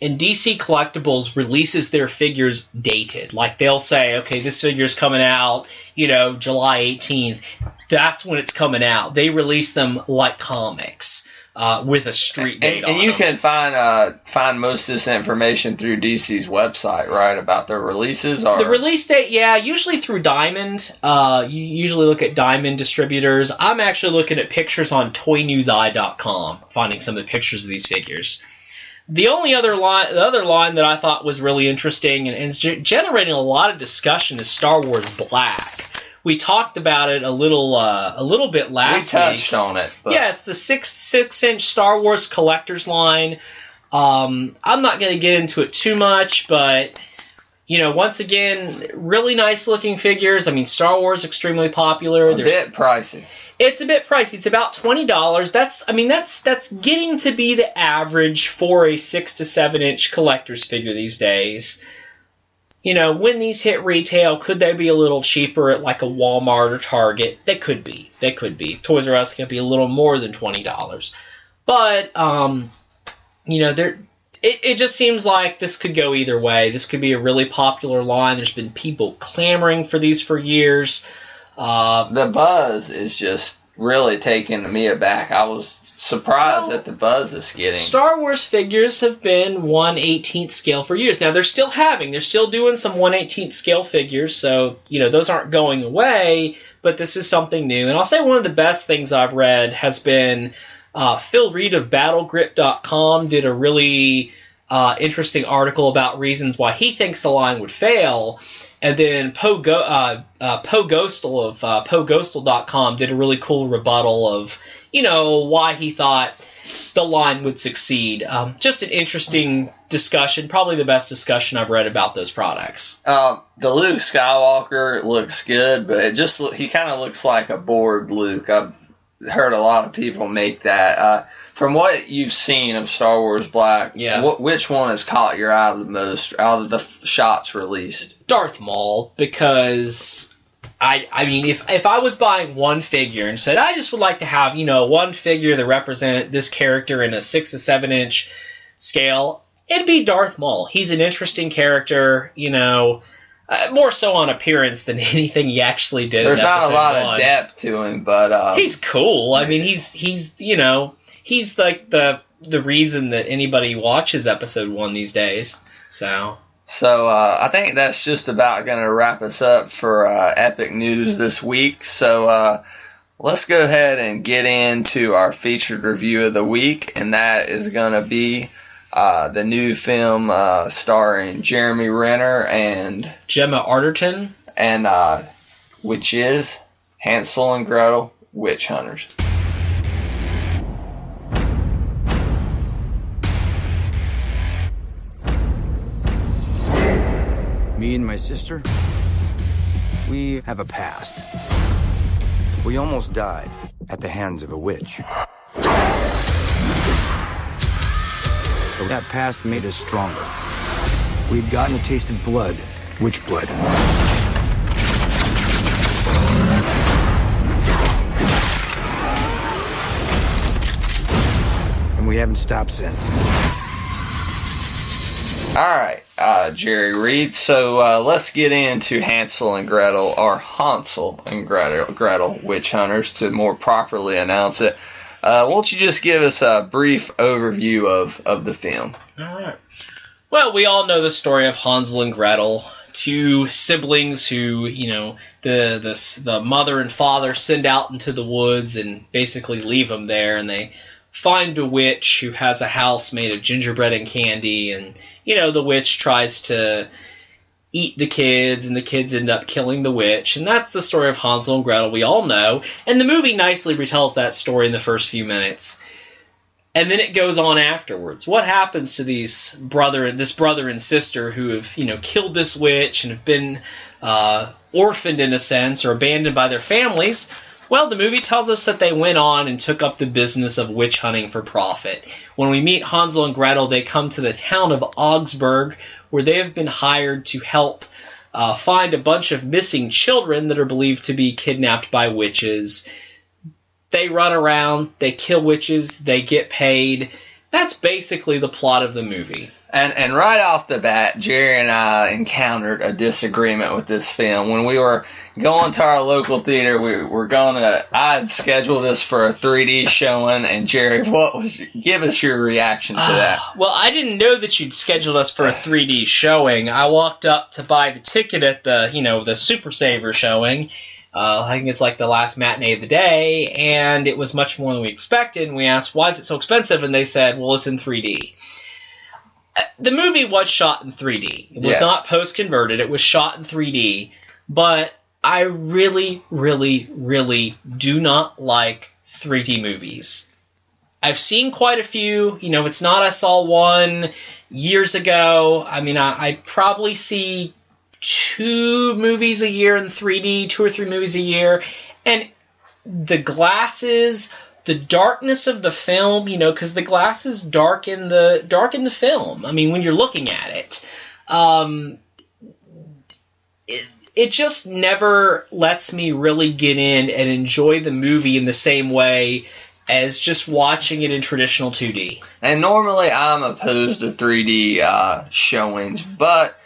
C: And DC Collectibles releases their figures dated. Like, they'll say, okay, this figure's coming out, July 18th. That's when it's coming out. They release them like comics, with a street date on them. And
B: you can find most of this information through DC's website, right, about their releases? Or?
C: The release date, usually through Diamond. You usually look at Diamond distributors. I'm actually looking at pictures on ToyNewsEye.com, finding some of the pictures of these figures. The other line that I thought was really interesting and is generating a lot of discussion is Star Wars Black. We talked about it a little bit last week.
B: We touched on it. But.
C: Yeah, it's the 6-inch Star Wars collector's line. I'm not going to get into it too much, but once again, really nice looking figures. I mean, Star Wars extremely popular.
B: A bit pricey.
C: It's a bit pricey. It's about $20. That's getting to be the average for a 6 to 7 inch collector's figure these days. When these hit retail, could they be a little cheaper at like a Walmart or Target? They could be. Toys R Us can be a little more than $20. But it just seems like this could go either way. This could be a really popular line. There's been people clamoring for these for years.
B: The buzz is just really taking me aback. I was surprised at the buzz it's getting. Star
C: Wars figures have been 1/18th scale for years. Now they're still doing some 1/18th scale figures, so those aren't going away, but this is something new. And I'll say one of the best things I've read has been Phil Reed of BattleGrip.com did a really interesting article about reasons why he thinks the line would fail. And then Poe Ghostal of PoeGhostal.com did a really cool rebuttal of, why he thought the line would succeed. Just an interesting discussion, probably the best discussion I've read about those products.
B: The Luke Skywalker looks good, but he kind of looks like a bored Luke. I've heard a lot of people make that. From what you've seen of Star Wars Black, which one has caught your eye the most out of the shots released?
C: Darth Maul, because I mean, if I was buying one figure and said I just would like to have one figure that represent this character in a 6 to 7 inch scale, it'd be Darth Maul. He's an interesting character, more so on appearance than anything he actually did.
B: There's not a lot of depth to him, but
C: he's cool. I mean, he's like the reason that anybody watches Episode 1 these days. So
B: I think that's just about going to wrap us up for Epic News this week. So let's go ahead and get into our featured review of the week, and that is going to be the new film starring Jeremy Renner and
C: Gemma Arterton,
B: and which is Hansel and Gretel, Witch Hunters.
D: Me and my sister, we have a past. We almost died at the hands of a witch. But that past made us stronger. We'd gotten a taste of blood, witch blood. And we haven't stopped since.
B: All right, Jerry Reed. So let's get into Hansel and Gretel, or Hansel and Gretel, Witch Hunters, to more properly announce it. Won't you just give us a brief overview of the film?
C: All right. Well, we all know the story of Hansel and Gretel, two siblings who, the mother and father send out into the woods and basically leave them there, and they find a witch who has a house made of gingerbread and candy, and the witch tries to eat the kids, and the kids end up killing the witch, and that's the story of Hansel and Gretel we all know, and the movie nicely retells that story in the first few minutes. And then it goes on afterwards. What happens to this brother and sister who have, killed this witch and have been orphaned in a sense, or abandoned by their families? Well, the movie tells us that they went on and took up the business of witch hunting for profit. When we meet Hansel and Gretel, they come to the town of Augsburg, where they have been hired to help find a bunch of missing children that are believed to be kidnapped by witches. They run around, they kill witches, they get paid. That's basically the plot of the movie.
B: And right off the bat, Jerry and I encountered a disagreement with this film. When we were going to our local theater, I had scheduled this for a 3D showing, and Jerry, give us your reaction to that.
C: Well, I didn't know that you'd scheduled us for a 3D showing. I walked up to buy the ticket at the Super Saver showing. I think it's like the last matinee of the day, and it was much more than we expected, and we asked, why is it so expensive? And they said, well, it's in 3D. The movie was shot in 3D. It was not post-converted. It was shot in 3D. But I really, really, really do not like 3D movies. I've seen quite a few. It's not I saw one years ago. I mean, I probably see 2 movies a year in 3D, 2 or 3 movies a year. And the glasses, the darkness of the film, because the glasses darken the film. I mean, when you're looking at it, it just never lets me really get in and enjoy the movie in the same way as just watching it in traditional 2D.
B: And normally I'm opposed to 3D showings, but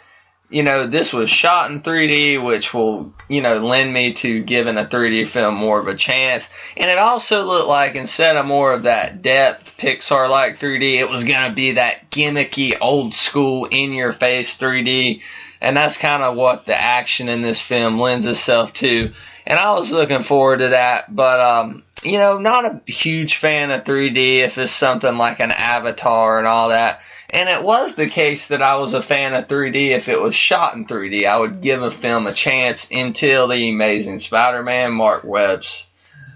B: this was shot in 3D, which will, lend me to giving a 3D film more of a chance. And it also looked like, instead of more of that depth Pixar-like 3D, it was going to be that gimmicky, old-school, in-your-face 3D. And that's kind of what the action in this film lends itself to. And I was looking forward to that, but, not a huge fan of 3D if it's something like an Avatar and all that. And it was the case that I was a fan of 3D if it was shot in 3D. I would give a film a chance until The Amazing Spider-Man, Mark Webb's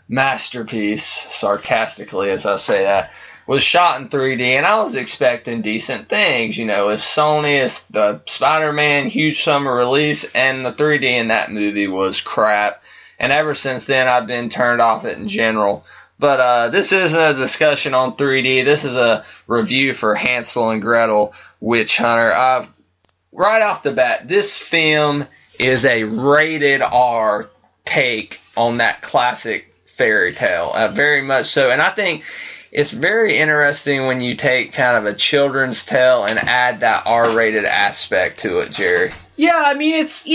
B: masterpiece, sarcastically as I say that, was shot in 3D, and I was expecting decent things. If Sony is the Spider-Man huge summer release, and the 3D in that movie was crap. And ever since then, I've been turned off it in general. But this isn't a discussion on 3D. This is a review for Hansel and Gretel, Witch Hunter. Right off the bat, this film is a rated R take on that classic fairy tale. Very much so. And I think it's very interesting when you take kind of a children's tale and add that R-rated aspect to it, Jerry.
C: Yeah, I mean, it's,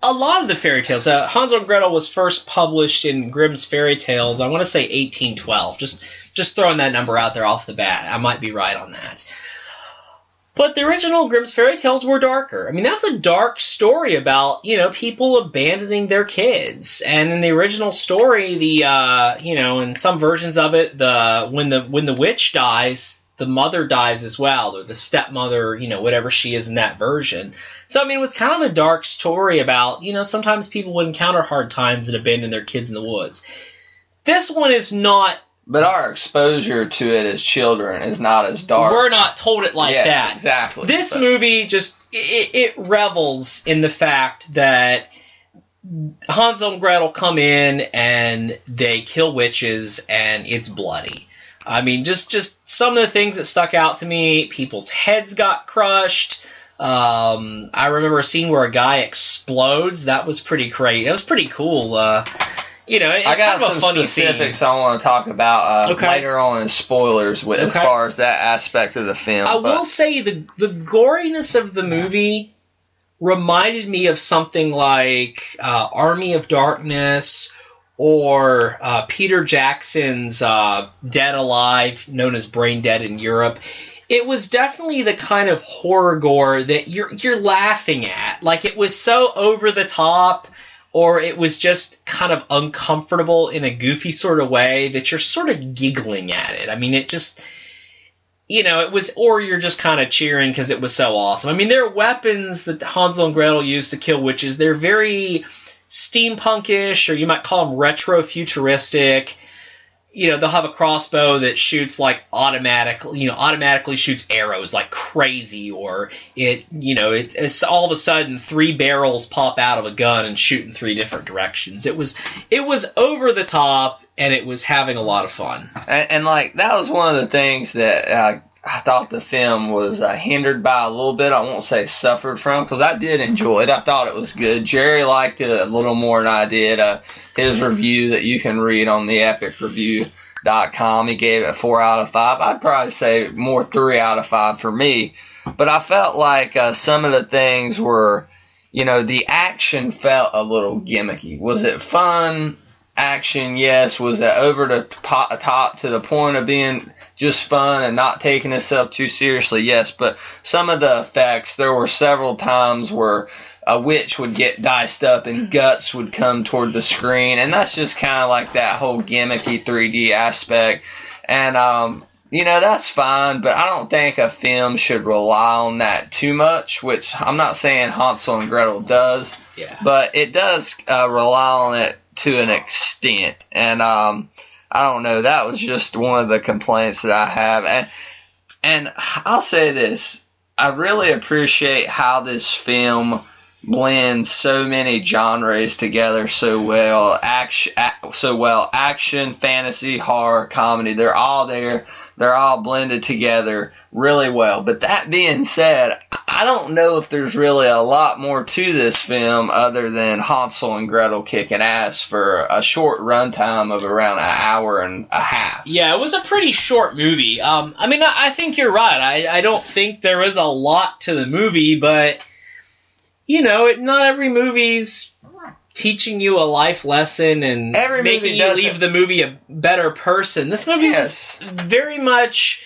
C: a lot of the fairy tales. Hansel and Gretel was first published in Grimm's Fairy Tales, I want to say 1812. Just throwing that number out there off the bat. I might be right on that. But the original Grimm's Fairy Tales were darker. I mean, that was a dark story about, people abandoning their kids. And in the original story, in some versions of it, when the witch dies, the mother dies as well, or the stepmother, whatever she is in that version. So, I mean, it was kind of a dark story about, sometimes people would encounter hard times and abandon their kids in the woods. This one is not.
B: But our exposure to it as children is not as dark.
C: We're not told it like that.
B: Exactly.
C: This movie just, it revels in the fact that Hansel and Gretel come in and they kill witches and it's bloody. I mean, just some of the things that stuck out to me, people's heads got crushed. I remember a scene where a guy explodes. That was pretty crazy. That was pretty cool. I got
B: some specifics I want to talk about later on in spoilers as far as that aspect of the film.
C: I will say the goriness of the movie reminded me of something like Army of Darkness or Peter Jackson's Dead Alive, known as Brain Dead in Europe. It was definitely the kind of horror gore that you're laughing at. Like, it was so over the top, or it was just kind of uncomfortable in a goofy sort of way that you're sort of giggling at it. I mean, it just, it was, or you're just kind of cheering because it was so awesome. I mean, there are weapons that Hansel and Gretel used to kill witches. They're very steampunkish, or you might call them retro-futuristic. They'll have a crossbow that shoots automatically shoots arrows like crazy, or it's all of a sudden 3 barrels pop out of a gun and shoot in 3 different directions. It was over the top, and it was having a lot of fun.
B: And that was one of the things that I thought the film was hindered by a little bit. I won't say suffered from, because I did enjoy it. I thought it was good. Jerry liked it a little more than I did. His review that you can read on the epicreview.com, he gave it 4 out of 5. I'd probably say more 3 out of 5 for me. But I felt like some of the things were, the action felt a little gimmicky. Was it fun action? Yes. Was it over the top to the point of being just fun and not taking itself too seriously? Yes. But some of the effects, there were several times where a witch would get diced up and guts would come toward the screen, and that's just kind of like that whole gimmicky 3D aspect. And that's fine, but I don't think a film should rely on that too much, which I'm not saying Hansel and Gretel does, but it does rely on it to an extent. And I don't know, that was just one of the complaints that I have. And I'll say this, I really appreciate how this film blends so many genres together so well. Action, fantasy, horror, comedy, they're all there. They're all blended together really well. But that being said, I don't know if there's really a lot more to this film other than Hansel and Gretel kicking ass for a short runtime of around an hour and a half.
C: Yeah, it was a pretty short movie. I think you're right. I don't think there is a lot to the movie, but not every movie's teaching you a life lesson and making you leave the movie a better person. This movie was very much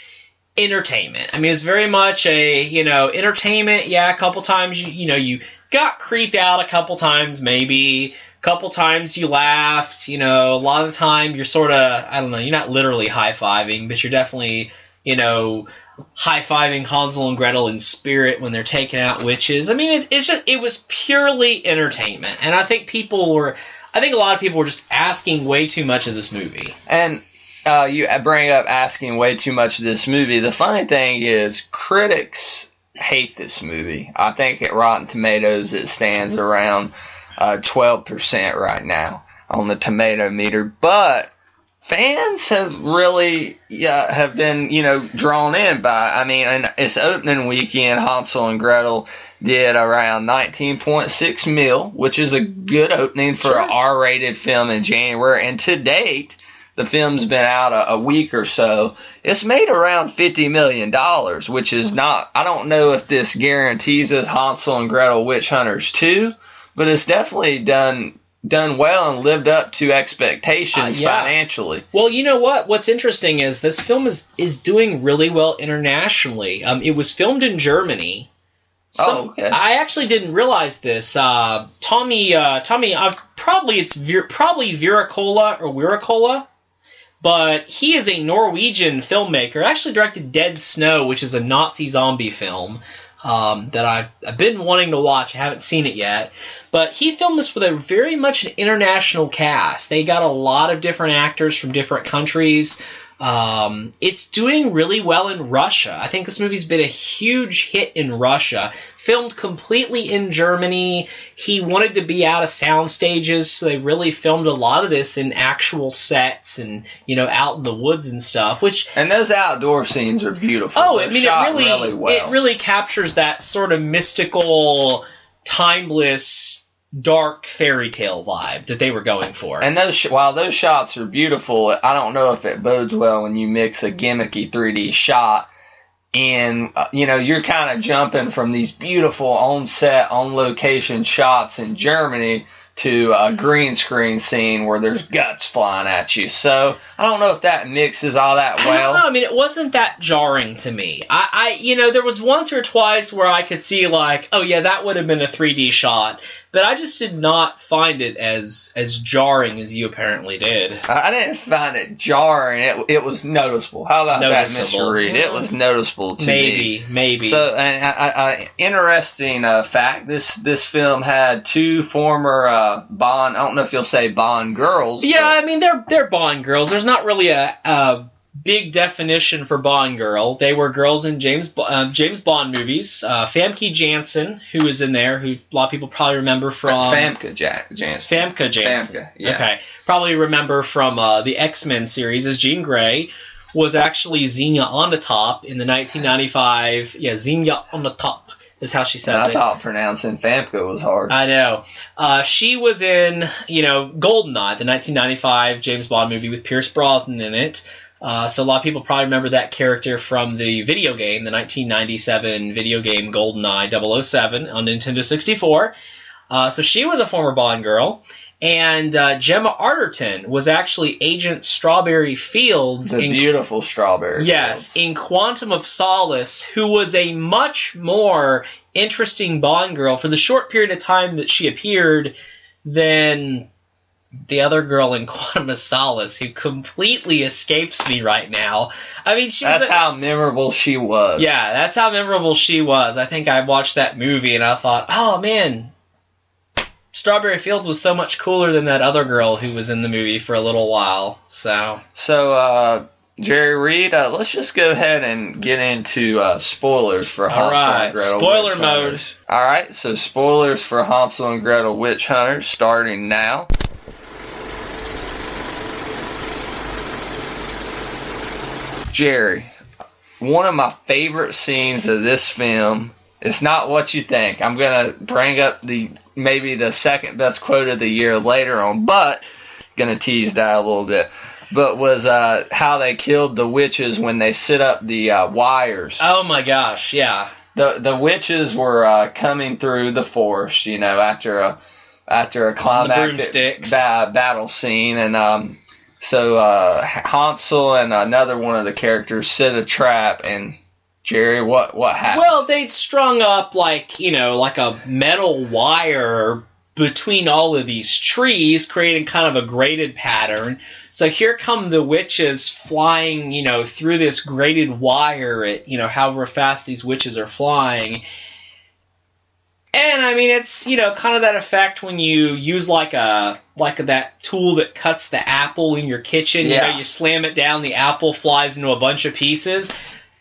C: entertainment. I mean, it's very much entertainment. Yeah, a couple times, you got creeped out a couple times maybe, couple times you laughed. A lot of the time you're sort of, I don't know, you're not literally high-fiving, but you're definitely, high-fiving Hansel and Gretel in spirit when they're taking out witches. I mean, it was purely entertainment, and I think a lot of people were just asking way too much of this movie.
B: And you bring up asking way too much of this movie. The funny thing is, critics hate this movie. I think at Rotten Tomatoes it stands around 12% right now on the tomato meter, but fans have really have been drawn in by. I mean, in its opening weekend, Hansel and Gretel did around 19.6 mil, which is a good opening for an R-rated film in January. And to date, the film's been out a week or so. It's made around $50 million, which is not. I don't know if this guarantees us Hansel and Gretel Witch Hunters 2, but it's definitely done well and lived up to expectations financially.
C: Well, you know what? What's interesting is this film is doing really well internationally. It was filmed in Germany.
B: Okay.
C: I actually didn't realize this. Tommy, probably Viracola or Wiracola, but he is a Norwegian filmmaker. Actually directed Dead Snow, which is a Nazi zombie film that I've been wanting to watch. I haven't seen it yet. But he filmed this with a very much an international cast. They got a lot of different actors from different countries. It's doing really well in Russia. I think this movie's been a huge hit in Russia. Filmed completely in Germany. He wanted to be out of sound stages, so they really filmed a lot of this in actual sets and, out in the woods and stuff.
B: And those outdoor scenes are beautiful.
C: Oh,
B: They're
C: I mean, it really captures that sort of mystical, timeless, dark fairy tale vibe that they were going for.
B: And while those shots are beautiful, I don't know if it bodes well when you mix a gimmicky 3D shot and you're kind of jumping from these beautiful on-set, on-location shots in Germany to a green screen scene where there's guts flying at you. So I don't know if that mixes all that well.
C: I don't know. I mean, it wasn't that jarring to me. There was once or twice where I could see that would have been a 3D shot. But I just did not find it as jarring as you apparently did.
B: I didn't find it jarring. It was noticeable. How about that, Mr. Reed? It was noticeable to me.
C: Maybe.
B: So, interesting fact, this film had two former Bond, I don't know if you'll say Bond girls.
C: Yeah, I mean, they're Bond girls. There's not really a big definition for Bond girl. They were girls in James Bond movies. Famke Janssen, who is in there, who a lot of people probably remember from...
B: Famke Janssen.
C: Famke,
B: yeah.
C: Okay. Probably remember from the X-Men series as Jean Grey, was actually Xenia on the Top in the 1995... Yeah, Xenia on the Top is how she says it.
B: I thought pronouncing Famke was hard.
C: I know. She was in, GoldenEye, the 1995 James Bond movie with Pierce Brosnan in it. So a lot of people probably remember that character from the video game, the 1997 video game GoldenEye 007 on Nintendo 64. So she was a former Bond girl. And Gemma Arterton was actually Agent Strawberry Fields.
B: The beautiful Strawberry
C: Yes,
B: Fields.
C: in Quantum of Solace, who was a much more interesting Bond girl for the short period of time that she appeared than the other girl in Quantum of Solace, who completely escapes me right now. I mean,
B: that's how memorable she was.
C: Yeah, that's how memorable she was. I think I watched that movie and I thought, oh man, Strawberry Fields was so much cooler than that other girl who was in the movie for a little while. So
B: Jerry Reed, let's just go ahead and get into spoilers for Hansel and Gretel.
C: Spoiler mode.
B: All right, so spoilers for Hansel and Gretel Witch Hunters starting now. Jerry, one of my favorite scenes of this film, it's not what you think. I'm going to bring up maybe the second best quote of the year later on, but going to tease that a little bit. But was how they killed the witches when they set up the wires.
C: Oh my gosh, yeah.
B: The witches were coming through the forest, after a climactic battle scene, and so Hansel and another one of the characters set a trap, and Jerry, what happened?
C: Well, they'd strung up like a metal wire between all of these trees, creating kind of a graded pattern. So here come the witches flying, through this graded wire at, however fast these witches are flying. And I mean, it's, kind of that effect when you use like that tool that cuts the apple in your kitchen.
B: Yeah.
C: You slam it down, the apple flies into a bunch of pieces.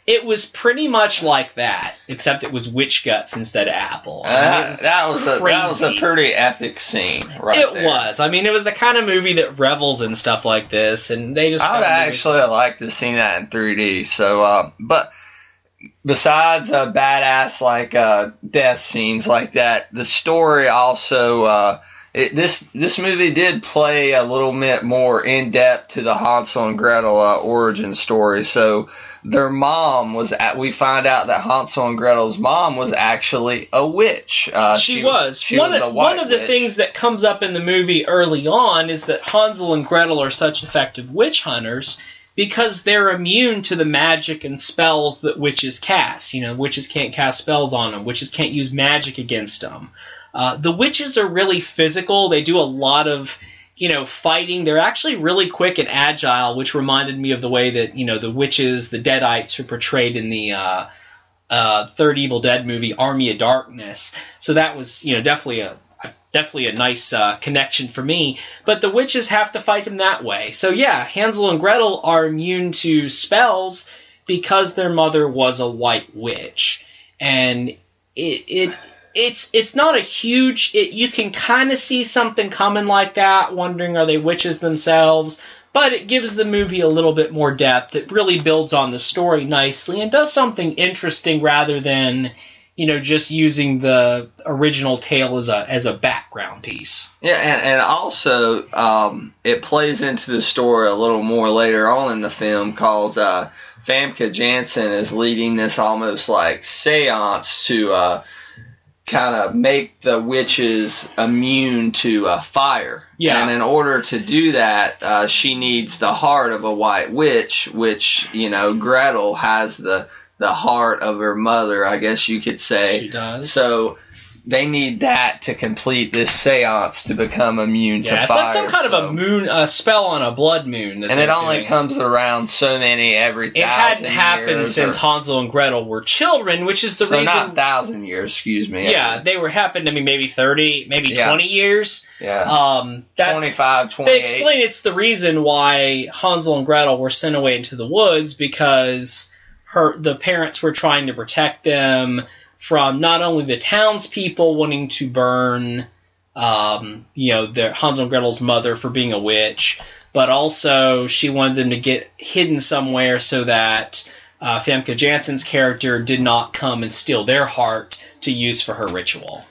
C: It was pretty much like that, except it was witch guts instead of apple.
B: That was a pretty epic scene, right there.
C: It was. I mean, it was the kind of movie that revels in stuff like this, and they just.
B: I would actually like to see that in 3D. So, but besides badass death scenes like that, the story also. This movie did play a little bit more in depth to the Hansel and Gretel origin story. So their mom we find out that Hansel and Gretel's mom was actually a witch.
C: She was. One of the things that comes up in the movie early on is that Hansel and Gretel are such effective witch hunters because they're immune to the magic and spells that witches cast. Witches can't cast spells on them. Witches can't use magic against them. The witches are really physical. They do a lot of, fighting. They're actually really quick and agile, which reminded me of the way that, the witches, the Deadites, are portrayed in the third Evil Dead movie, Army of Darkness. So that was, definitely a nice connection for me. But the witches have to fight them that way. So yeah, Hansel and Gretel are immune to spells because their mother was a white witch. And it's not a huge... you can kind of see something coming like that, wondering are they witches themselves, but it gives the movie a little bit more depth. It really builds on the story nicely and does something interesting rather than, just using the original tale as a background piece.
B: Yeah, and also it plays into the story a little more later on in the film, because Famke Janssen is leading this almost like seance to... kind of make the witches immune to fire. Yeah. And in order to do that, she needs the heart of a white witch, which, Gretel has the heart of her mother, I guess you could say.
C: She does.
B: So they need that to complete this seance to become immune to fire.
C: It's like some kind of a moon spell on a blood moon.
B: And it only comes around so many every 1,000 years.
C: It hadn't happened since Hansel and Gretel were children, which is the reason...
B: So not 1,000 years, excuse me.
C: Yeah, they were happened, maybe 30, maybe 20 years.
B: Yeah. 25, 28.
C: They explain it's the reason why Hansel and Gretel were sent away into the woods, because the parents were trying to protect them from not only the townspeople wanting to burn, their Hansel and Gretel's mother for being a witch, but also she wanted them to get hidden somewhere so that Famke Janssen's character did not come and steal their heart to use for her ritual.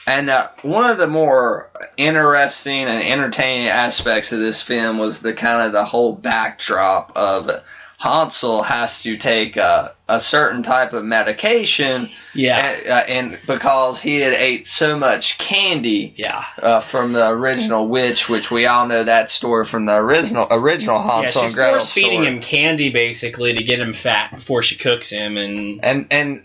B: And one of the more interesting and entertaining aspects of this film was the whole backdrop of Hansel has to take a certain type of medication, and because he had ate so much candy, from the original witch, which we all know that story from the original Hansel and Gretel story.
C: She's force feeding him candy basically to get him fat before she cooks him, and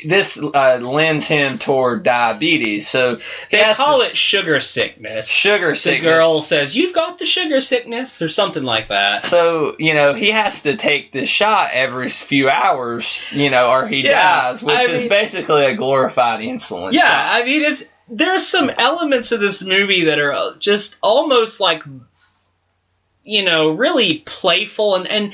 C: this lends him toward diabetes. So they call it sugar sickness. The girl says, "You've got the sugar sickness," or something like that.
B: So, he has to take this shot every few hours, or he dies, which is basically a glorified insulin shot.
C: There's some elements of this movie that are just almost like, really playful, and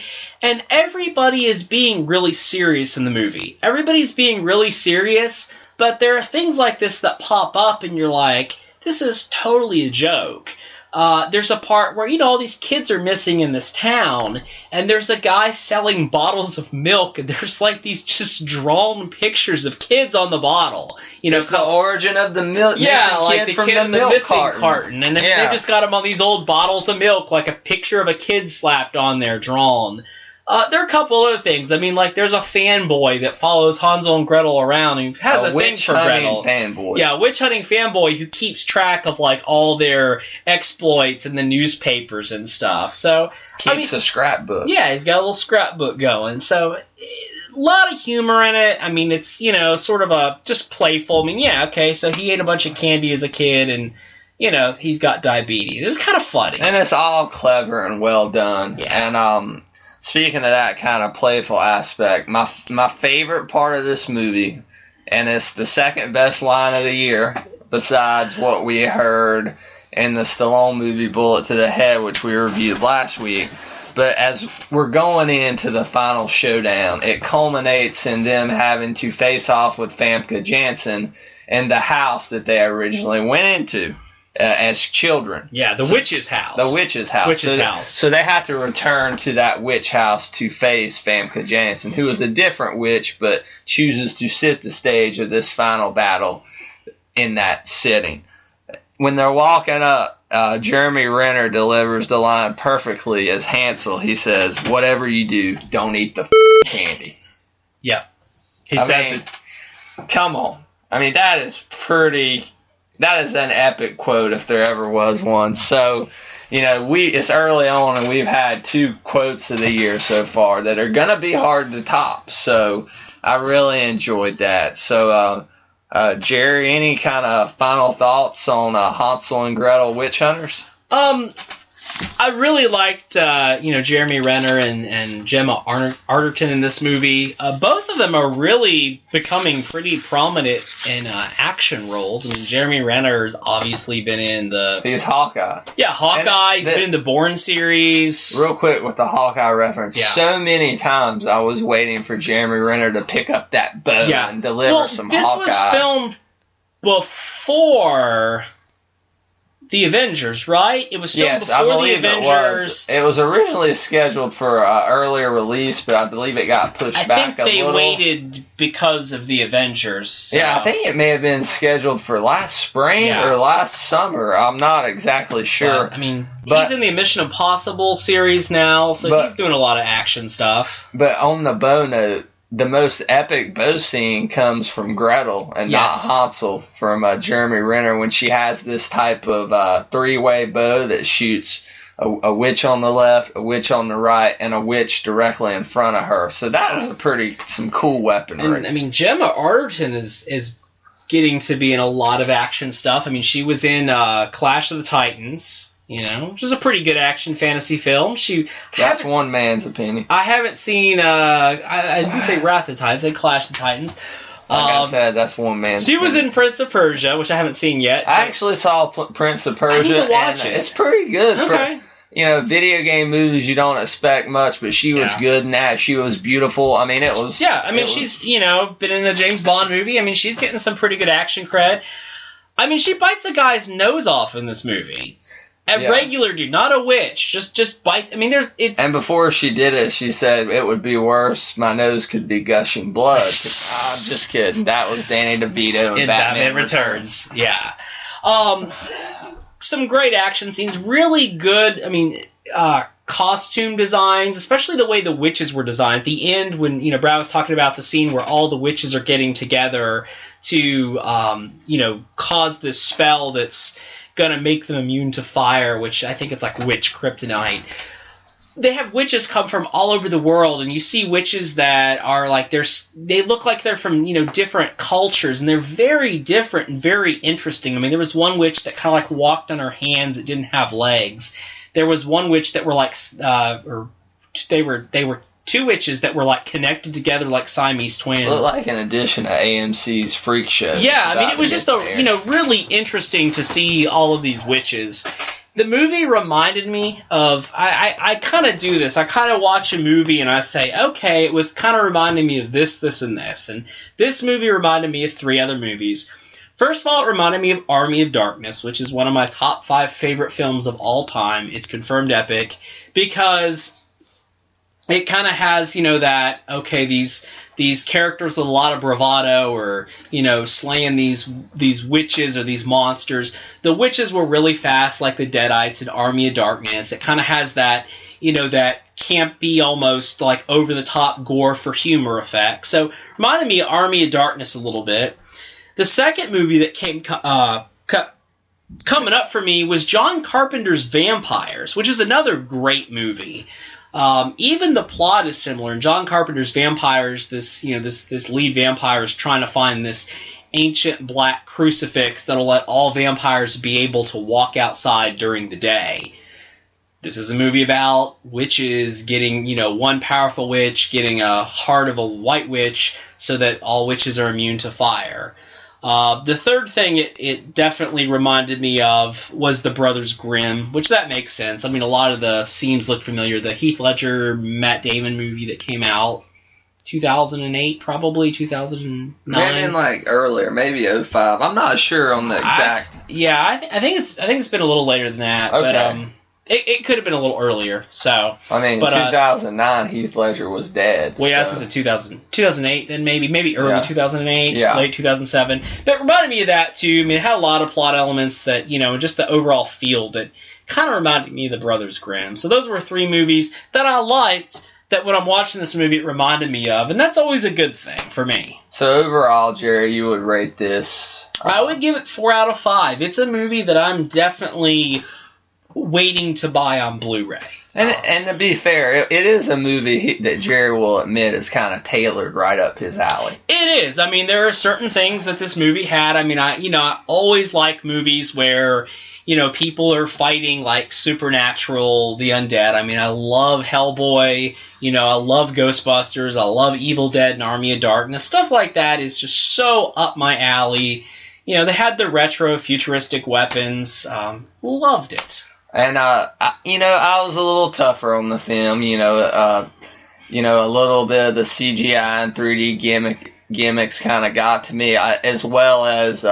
C: everybody is being really serious in the movie. Everybody's being really serious, but there are things like this that pop up and you're like, this is totally a joke. There's a part where, all these kids are missing in this town, and there's a guy selling bottles of milk, and there's like these just drawn pictures of kids on the bottle.
B: It's the origin of the milk.
C: Yeah, like the kid in the milk carton. And they just got them on these old bottles of milk, like a picture of a kid slapped on there, drawn. There are a couple other things. There's a fanboy that follows Hansel and Gretel around who has a thing for Gretel.
B: Fanboy.
C: Yeah, witch hunting fanboy who keeps track of all their exploits in the newspapers and stuff. So
B: keeps a scrapbook.
C: Yeah, he's got a little scrapbook going. So a lot of humor in it. I mean, it's, you know, sort of a just playful. I mean, yeah, okay, so he ate a bunch of candy as a kid, and, you know, he's got diabetes. It was kind of funny.
B: And it's all clever and well done.
C: Yeah.
B: And speaking of that kind of playful aspect, my favorite part of this movie, and it's the second best line of the year, besides what we heard in the Stallone movie Bullet to the Head, which we reviewed last week. But as we're going into the final showdown, it culminates in them having to face off with Famke Janssen in the house that they originally went into as children.
C: Yeah, the witch's house.
B: The witch's house. So they have to return to that witch house to face Famke Janssen, who is a different witch, but chooses to sit the stage of this final battle in that setting. When they're walking up, Jeremy Renner delivers the line perfectly as Hansel. He says, "Whatever you do, don't eat the candy."
C: Yeah. He says it.
B: Come on. I mean, that is an epic quote if there ever was one. So, you know, it's early on and we've had 2 quotes of the year so far that are going to be hard to top. So I really enjoyed that. So, Jerry, any kind of final thoughts on Hansel and Gretel Witch Hunters?
C: I really liked, Jeremy Renner and Gemma Arterton in this movie. Both of them are really becoming pretty prominent in action roles. I mean, Jeremy Renner's obviously been in
B: He's Hawkeye.
C: Yeah, Hawkeye. He's been in the Bourne series.
B: Real quick with the Hawkeye reference.
C: Yeah.
B: So many times I was waiting for Jeremy Renner to pick up that bow and deliver some Hawkeye.
C: This was filmed before the Avengers, right? It was filmed before the Avengers.
B: It was originally scheduled for earlier release, but I believe it got pushed back a little.
C: I think they waited because of the Avengers. So.
B: Yeah, I think it may have been scheduled for last spring or last summer. I'm not exactly sure.
C: But, he's in the Mission Impossible series now, so he's doing a lot of action stuff.
B: But on the bow note, the most epic bow scene comes from Gretel and not Hansel, from Jeremy Renner, when she has this type of 3-way bow that shoots a witch on the left, a witch on the right, and a witch directly in front of her. So that was some cool weaponry.
C: And, Gemma Arterton is getting to be in a lot of action stuff. I mean, she was in Clash of the Titans, which is a pretty good action fantasy film.
B: That's one man's opinion.
C: I haven't seen, I didn't say Wrath of the Titans, I said Clash of the Titans.
B: Like I said, that's one man's
C: opinion. She was in Prince of Persia, which I haven't seen yet.
B: I actually saw Prince of Persia.
C: I need to watch it.
B: It's pretty good.
C: Okay.
B: For, video game movies, you don't expect much, but she was good in that. She was beautiful. I mean, it was...
C: Yeah, she's, been in a James Bond movie. I mean, she's getting some pretty good action cred. I mean, she bites a guy's nose off in this movie. A regular dude, not a witch. Just bites. I mean, And
B: before she did it, she said it would be worse. My nose could be gushing blood. I'm just kidding. That was Danny DeVito in Batman Returns.
C: Yeah. Some great action scenes. Really good. I mean, costume designs, especially the way the witches were designed. At the end, when Brad was talking about the scene where all the witches are getting together to cause this spell that's going to make them immune to fire, which I think it's like witch kryptonite. They have witches come from all over the world, and you see witches that are like they look like they're from different cultures, and they're very different and very interesting. I mean, there was one witch that kind of like walked on her hands that didn't have legs. There was one witch that were like they were two witches that were like connected together like Siamese twins.
B: Looked like an addition to AMC's Freak Show.
C: Yeah, I mean, it was just really interesting to see all of these witches. The movie reminded me of, I kind of do this. I kind of watch a movie and I say, okay, it was kind of reminding me of this, this, and this. And this movie reminded me of 3 other movies. First of all, it reminded me of Army of Darkness, which is one of my top 5 favorite films of all time. It's confirmed epic because it kind of has, that, okay, these characters with a lot of bravado or, slaying these witches or these monsters. The witches were really fast, like the Deadites in Army of Darkness. It kind of has that, that campy, almost like over-the-top gore for humor effect. So, reminded me of Army of Darkness a little bit. The second movie that came coming up for me was John Carpenter's Vampires, which is another great movie. Even the plot is similar. In John Carpenter's Vampires, this lead vampire is trying to find this ancient black crucifix that'll let all vampires be able to walk outside during the day. This is a movie about witches getting, one powerful witch getting a heart of a white witch so that all witches are immune to fire. The third thing it definitely reminded me of was the Brothers Grimm, which that makes sense. I mean, a lot of the scenes look familiar. The Heath Ledger, Matt Damon movie that came out 2008, probably 2009.
B: Maybe earlier, maybe 2005. I'm not sure on the exact.
C: I think it's been a little later than that. Okay. But it could have been a little earlier. So
B: 2009, Heath Ledger was dead.
C: Well, yeah, this is 2008, then maybe early 2008, late 2007. But it reminded me of that too. I mean, it had a lot of plot elements that just the overall feel that kind of reminded me of the Brothers Grimm. So those were 3 movies that I liked. That when I'm watching this movie, it reminded me of, and that's always a good thing for me.
B: So overall, Jerry, you would rate this?
C: I would give it 4 out of 5. It's a movie that I'm definitely waiting to buy on Blu-ray.
B: And to be fair, it is a movie that Jerry will admit is kind of tailored right up his alley.
C: It is. I mean, there are certain things that this movie had. I mean, I always like movies where people are fighting like supernatural, the undead. I mean, I love Hellboy. I love Ghostbusters. I love Evil Dead and Army of Darkness. Stuff like that is just so up my alley. They had the retro futuristic weapons. Loved it.
B: And, I was a little tougher on the film. A little bit of the CGI and 3D gimmicks kind of got to me, as well as...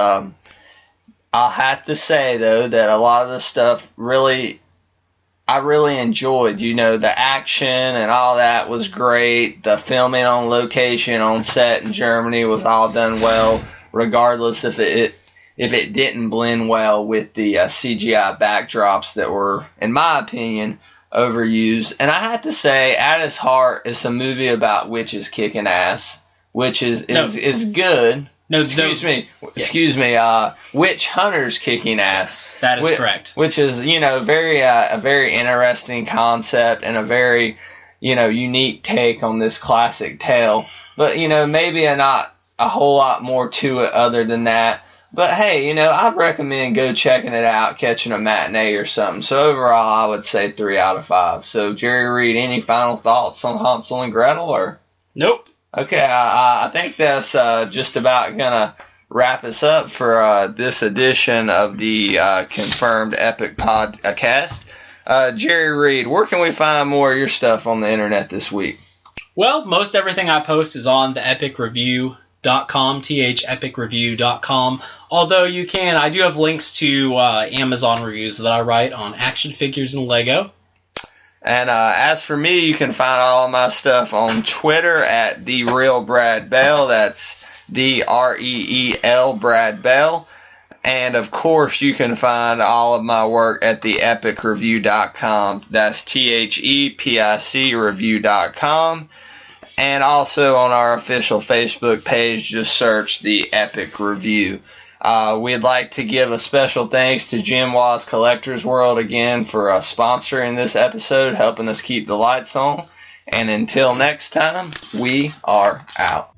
B: I'll have to say, though, that a lot of the stuff I really enjoyed. The action and all that was great. The filming on location, on set in Germany was all done well, regardless if it didn't blend well with the CGI backdrops that were, in my opinion, overused. And I have to say, at its heart, it's a movie about witches kicking ass, which is good.
C: No,
B: Excuse me. Witch hunters kicking ass.
C: That is correct.
B: Which is, a very interesting concept and a very, unique take on this classic tale. But, maybe not a whole lot more to it other than that. But hey, I'd recommend go checking it out, catching a matinee or something. So overall, I would say 3 out of 5. So Jerry Reed, any final thoughts on Hansel and Gretel or?
C: Nope.
B: Okay, I think that's just about going to wrap us up for this edition of the Confirmed Epic Podcast. Jerry Reed, where can we find more of your stuff on the internet this week?
C: Well, most everything I post is on the epicreview.com, thepicreview.com. Although I do have links to Amazon reviews that I write on action figures and Lego.
B: And as for me, you can find all of my stuff on Twitter at TheRealBradBell. That's TheREEL Brad Bell. And of course, you can find all of my work at theepicreview.com. That's THEPIC review.com. And also on our official Facebook page, just search The Epic Review. We'd like to give a special thanks to Jim Waz Collectors World again for sponsoring this episode, helping us keep the lights on. And until next time, we are out.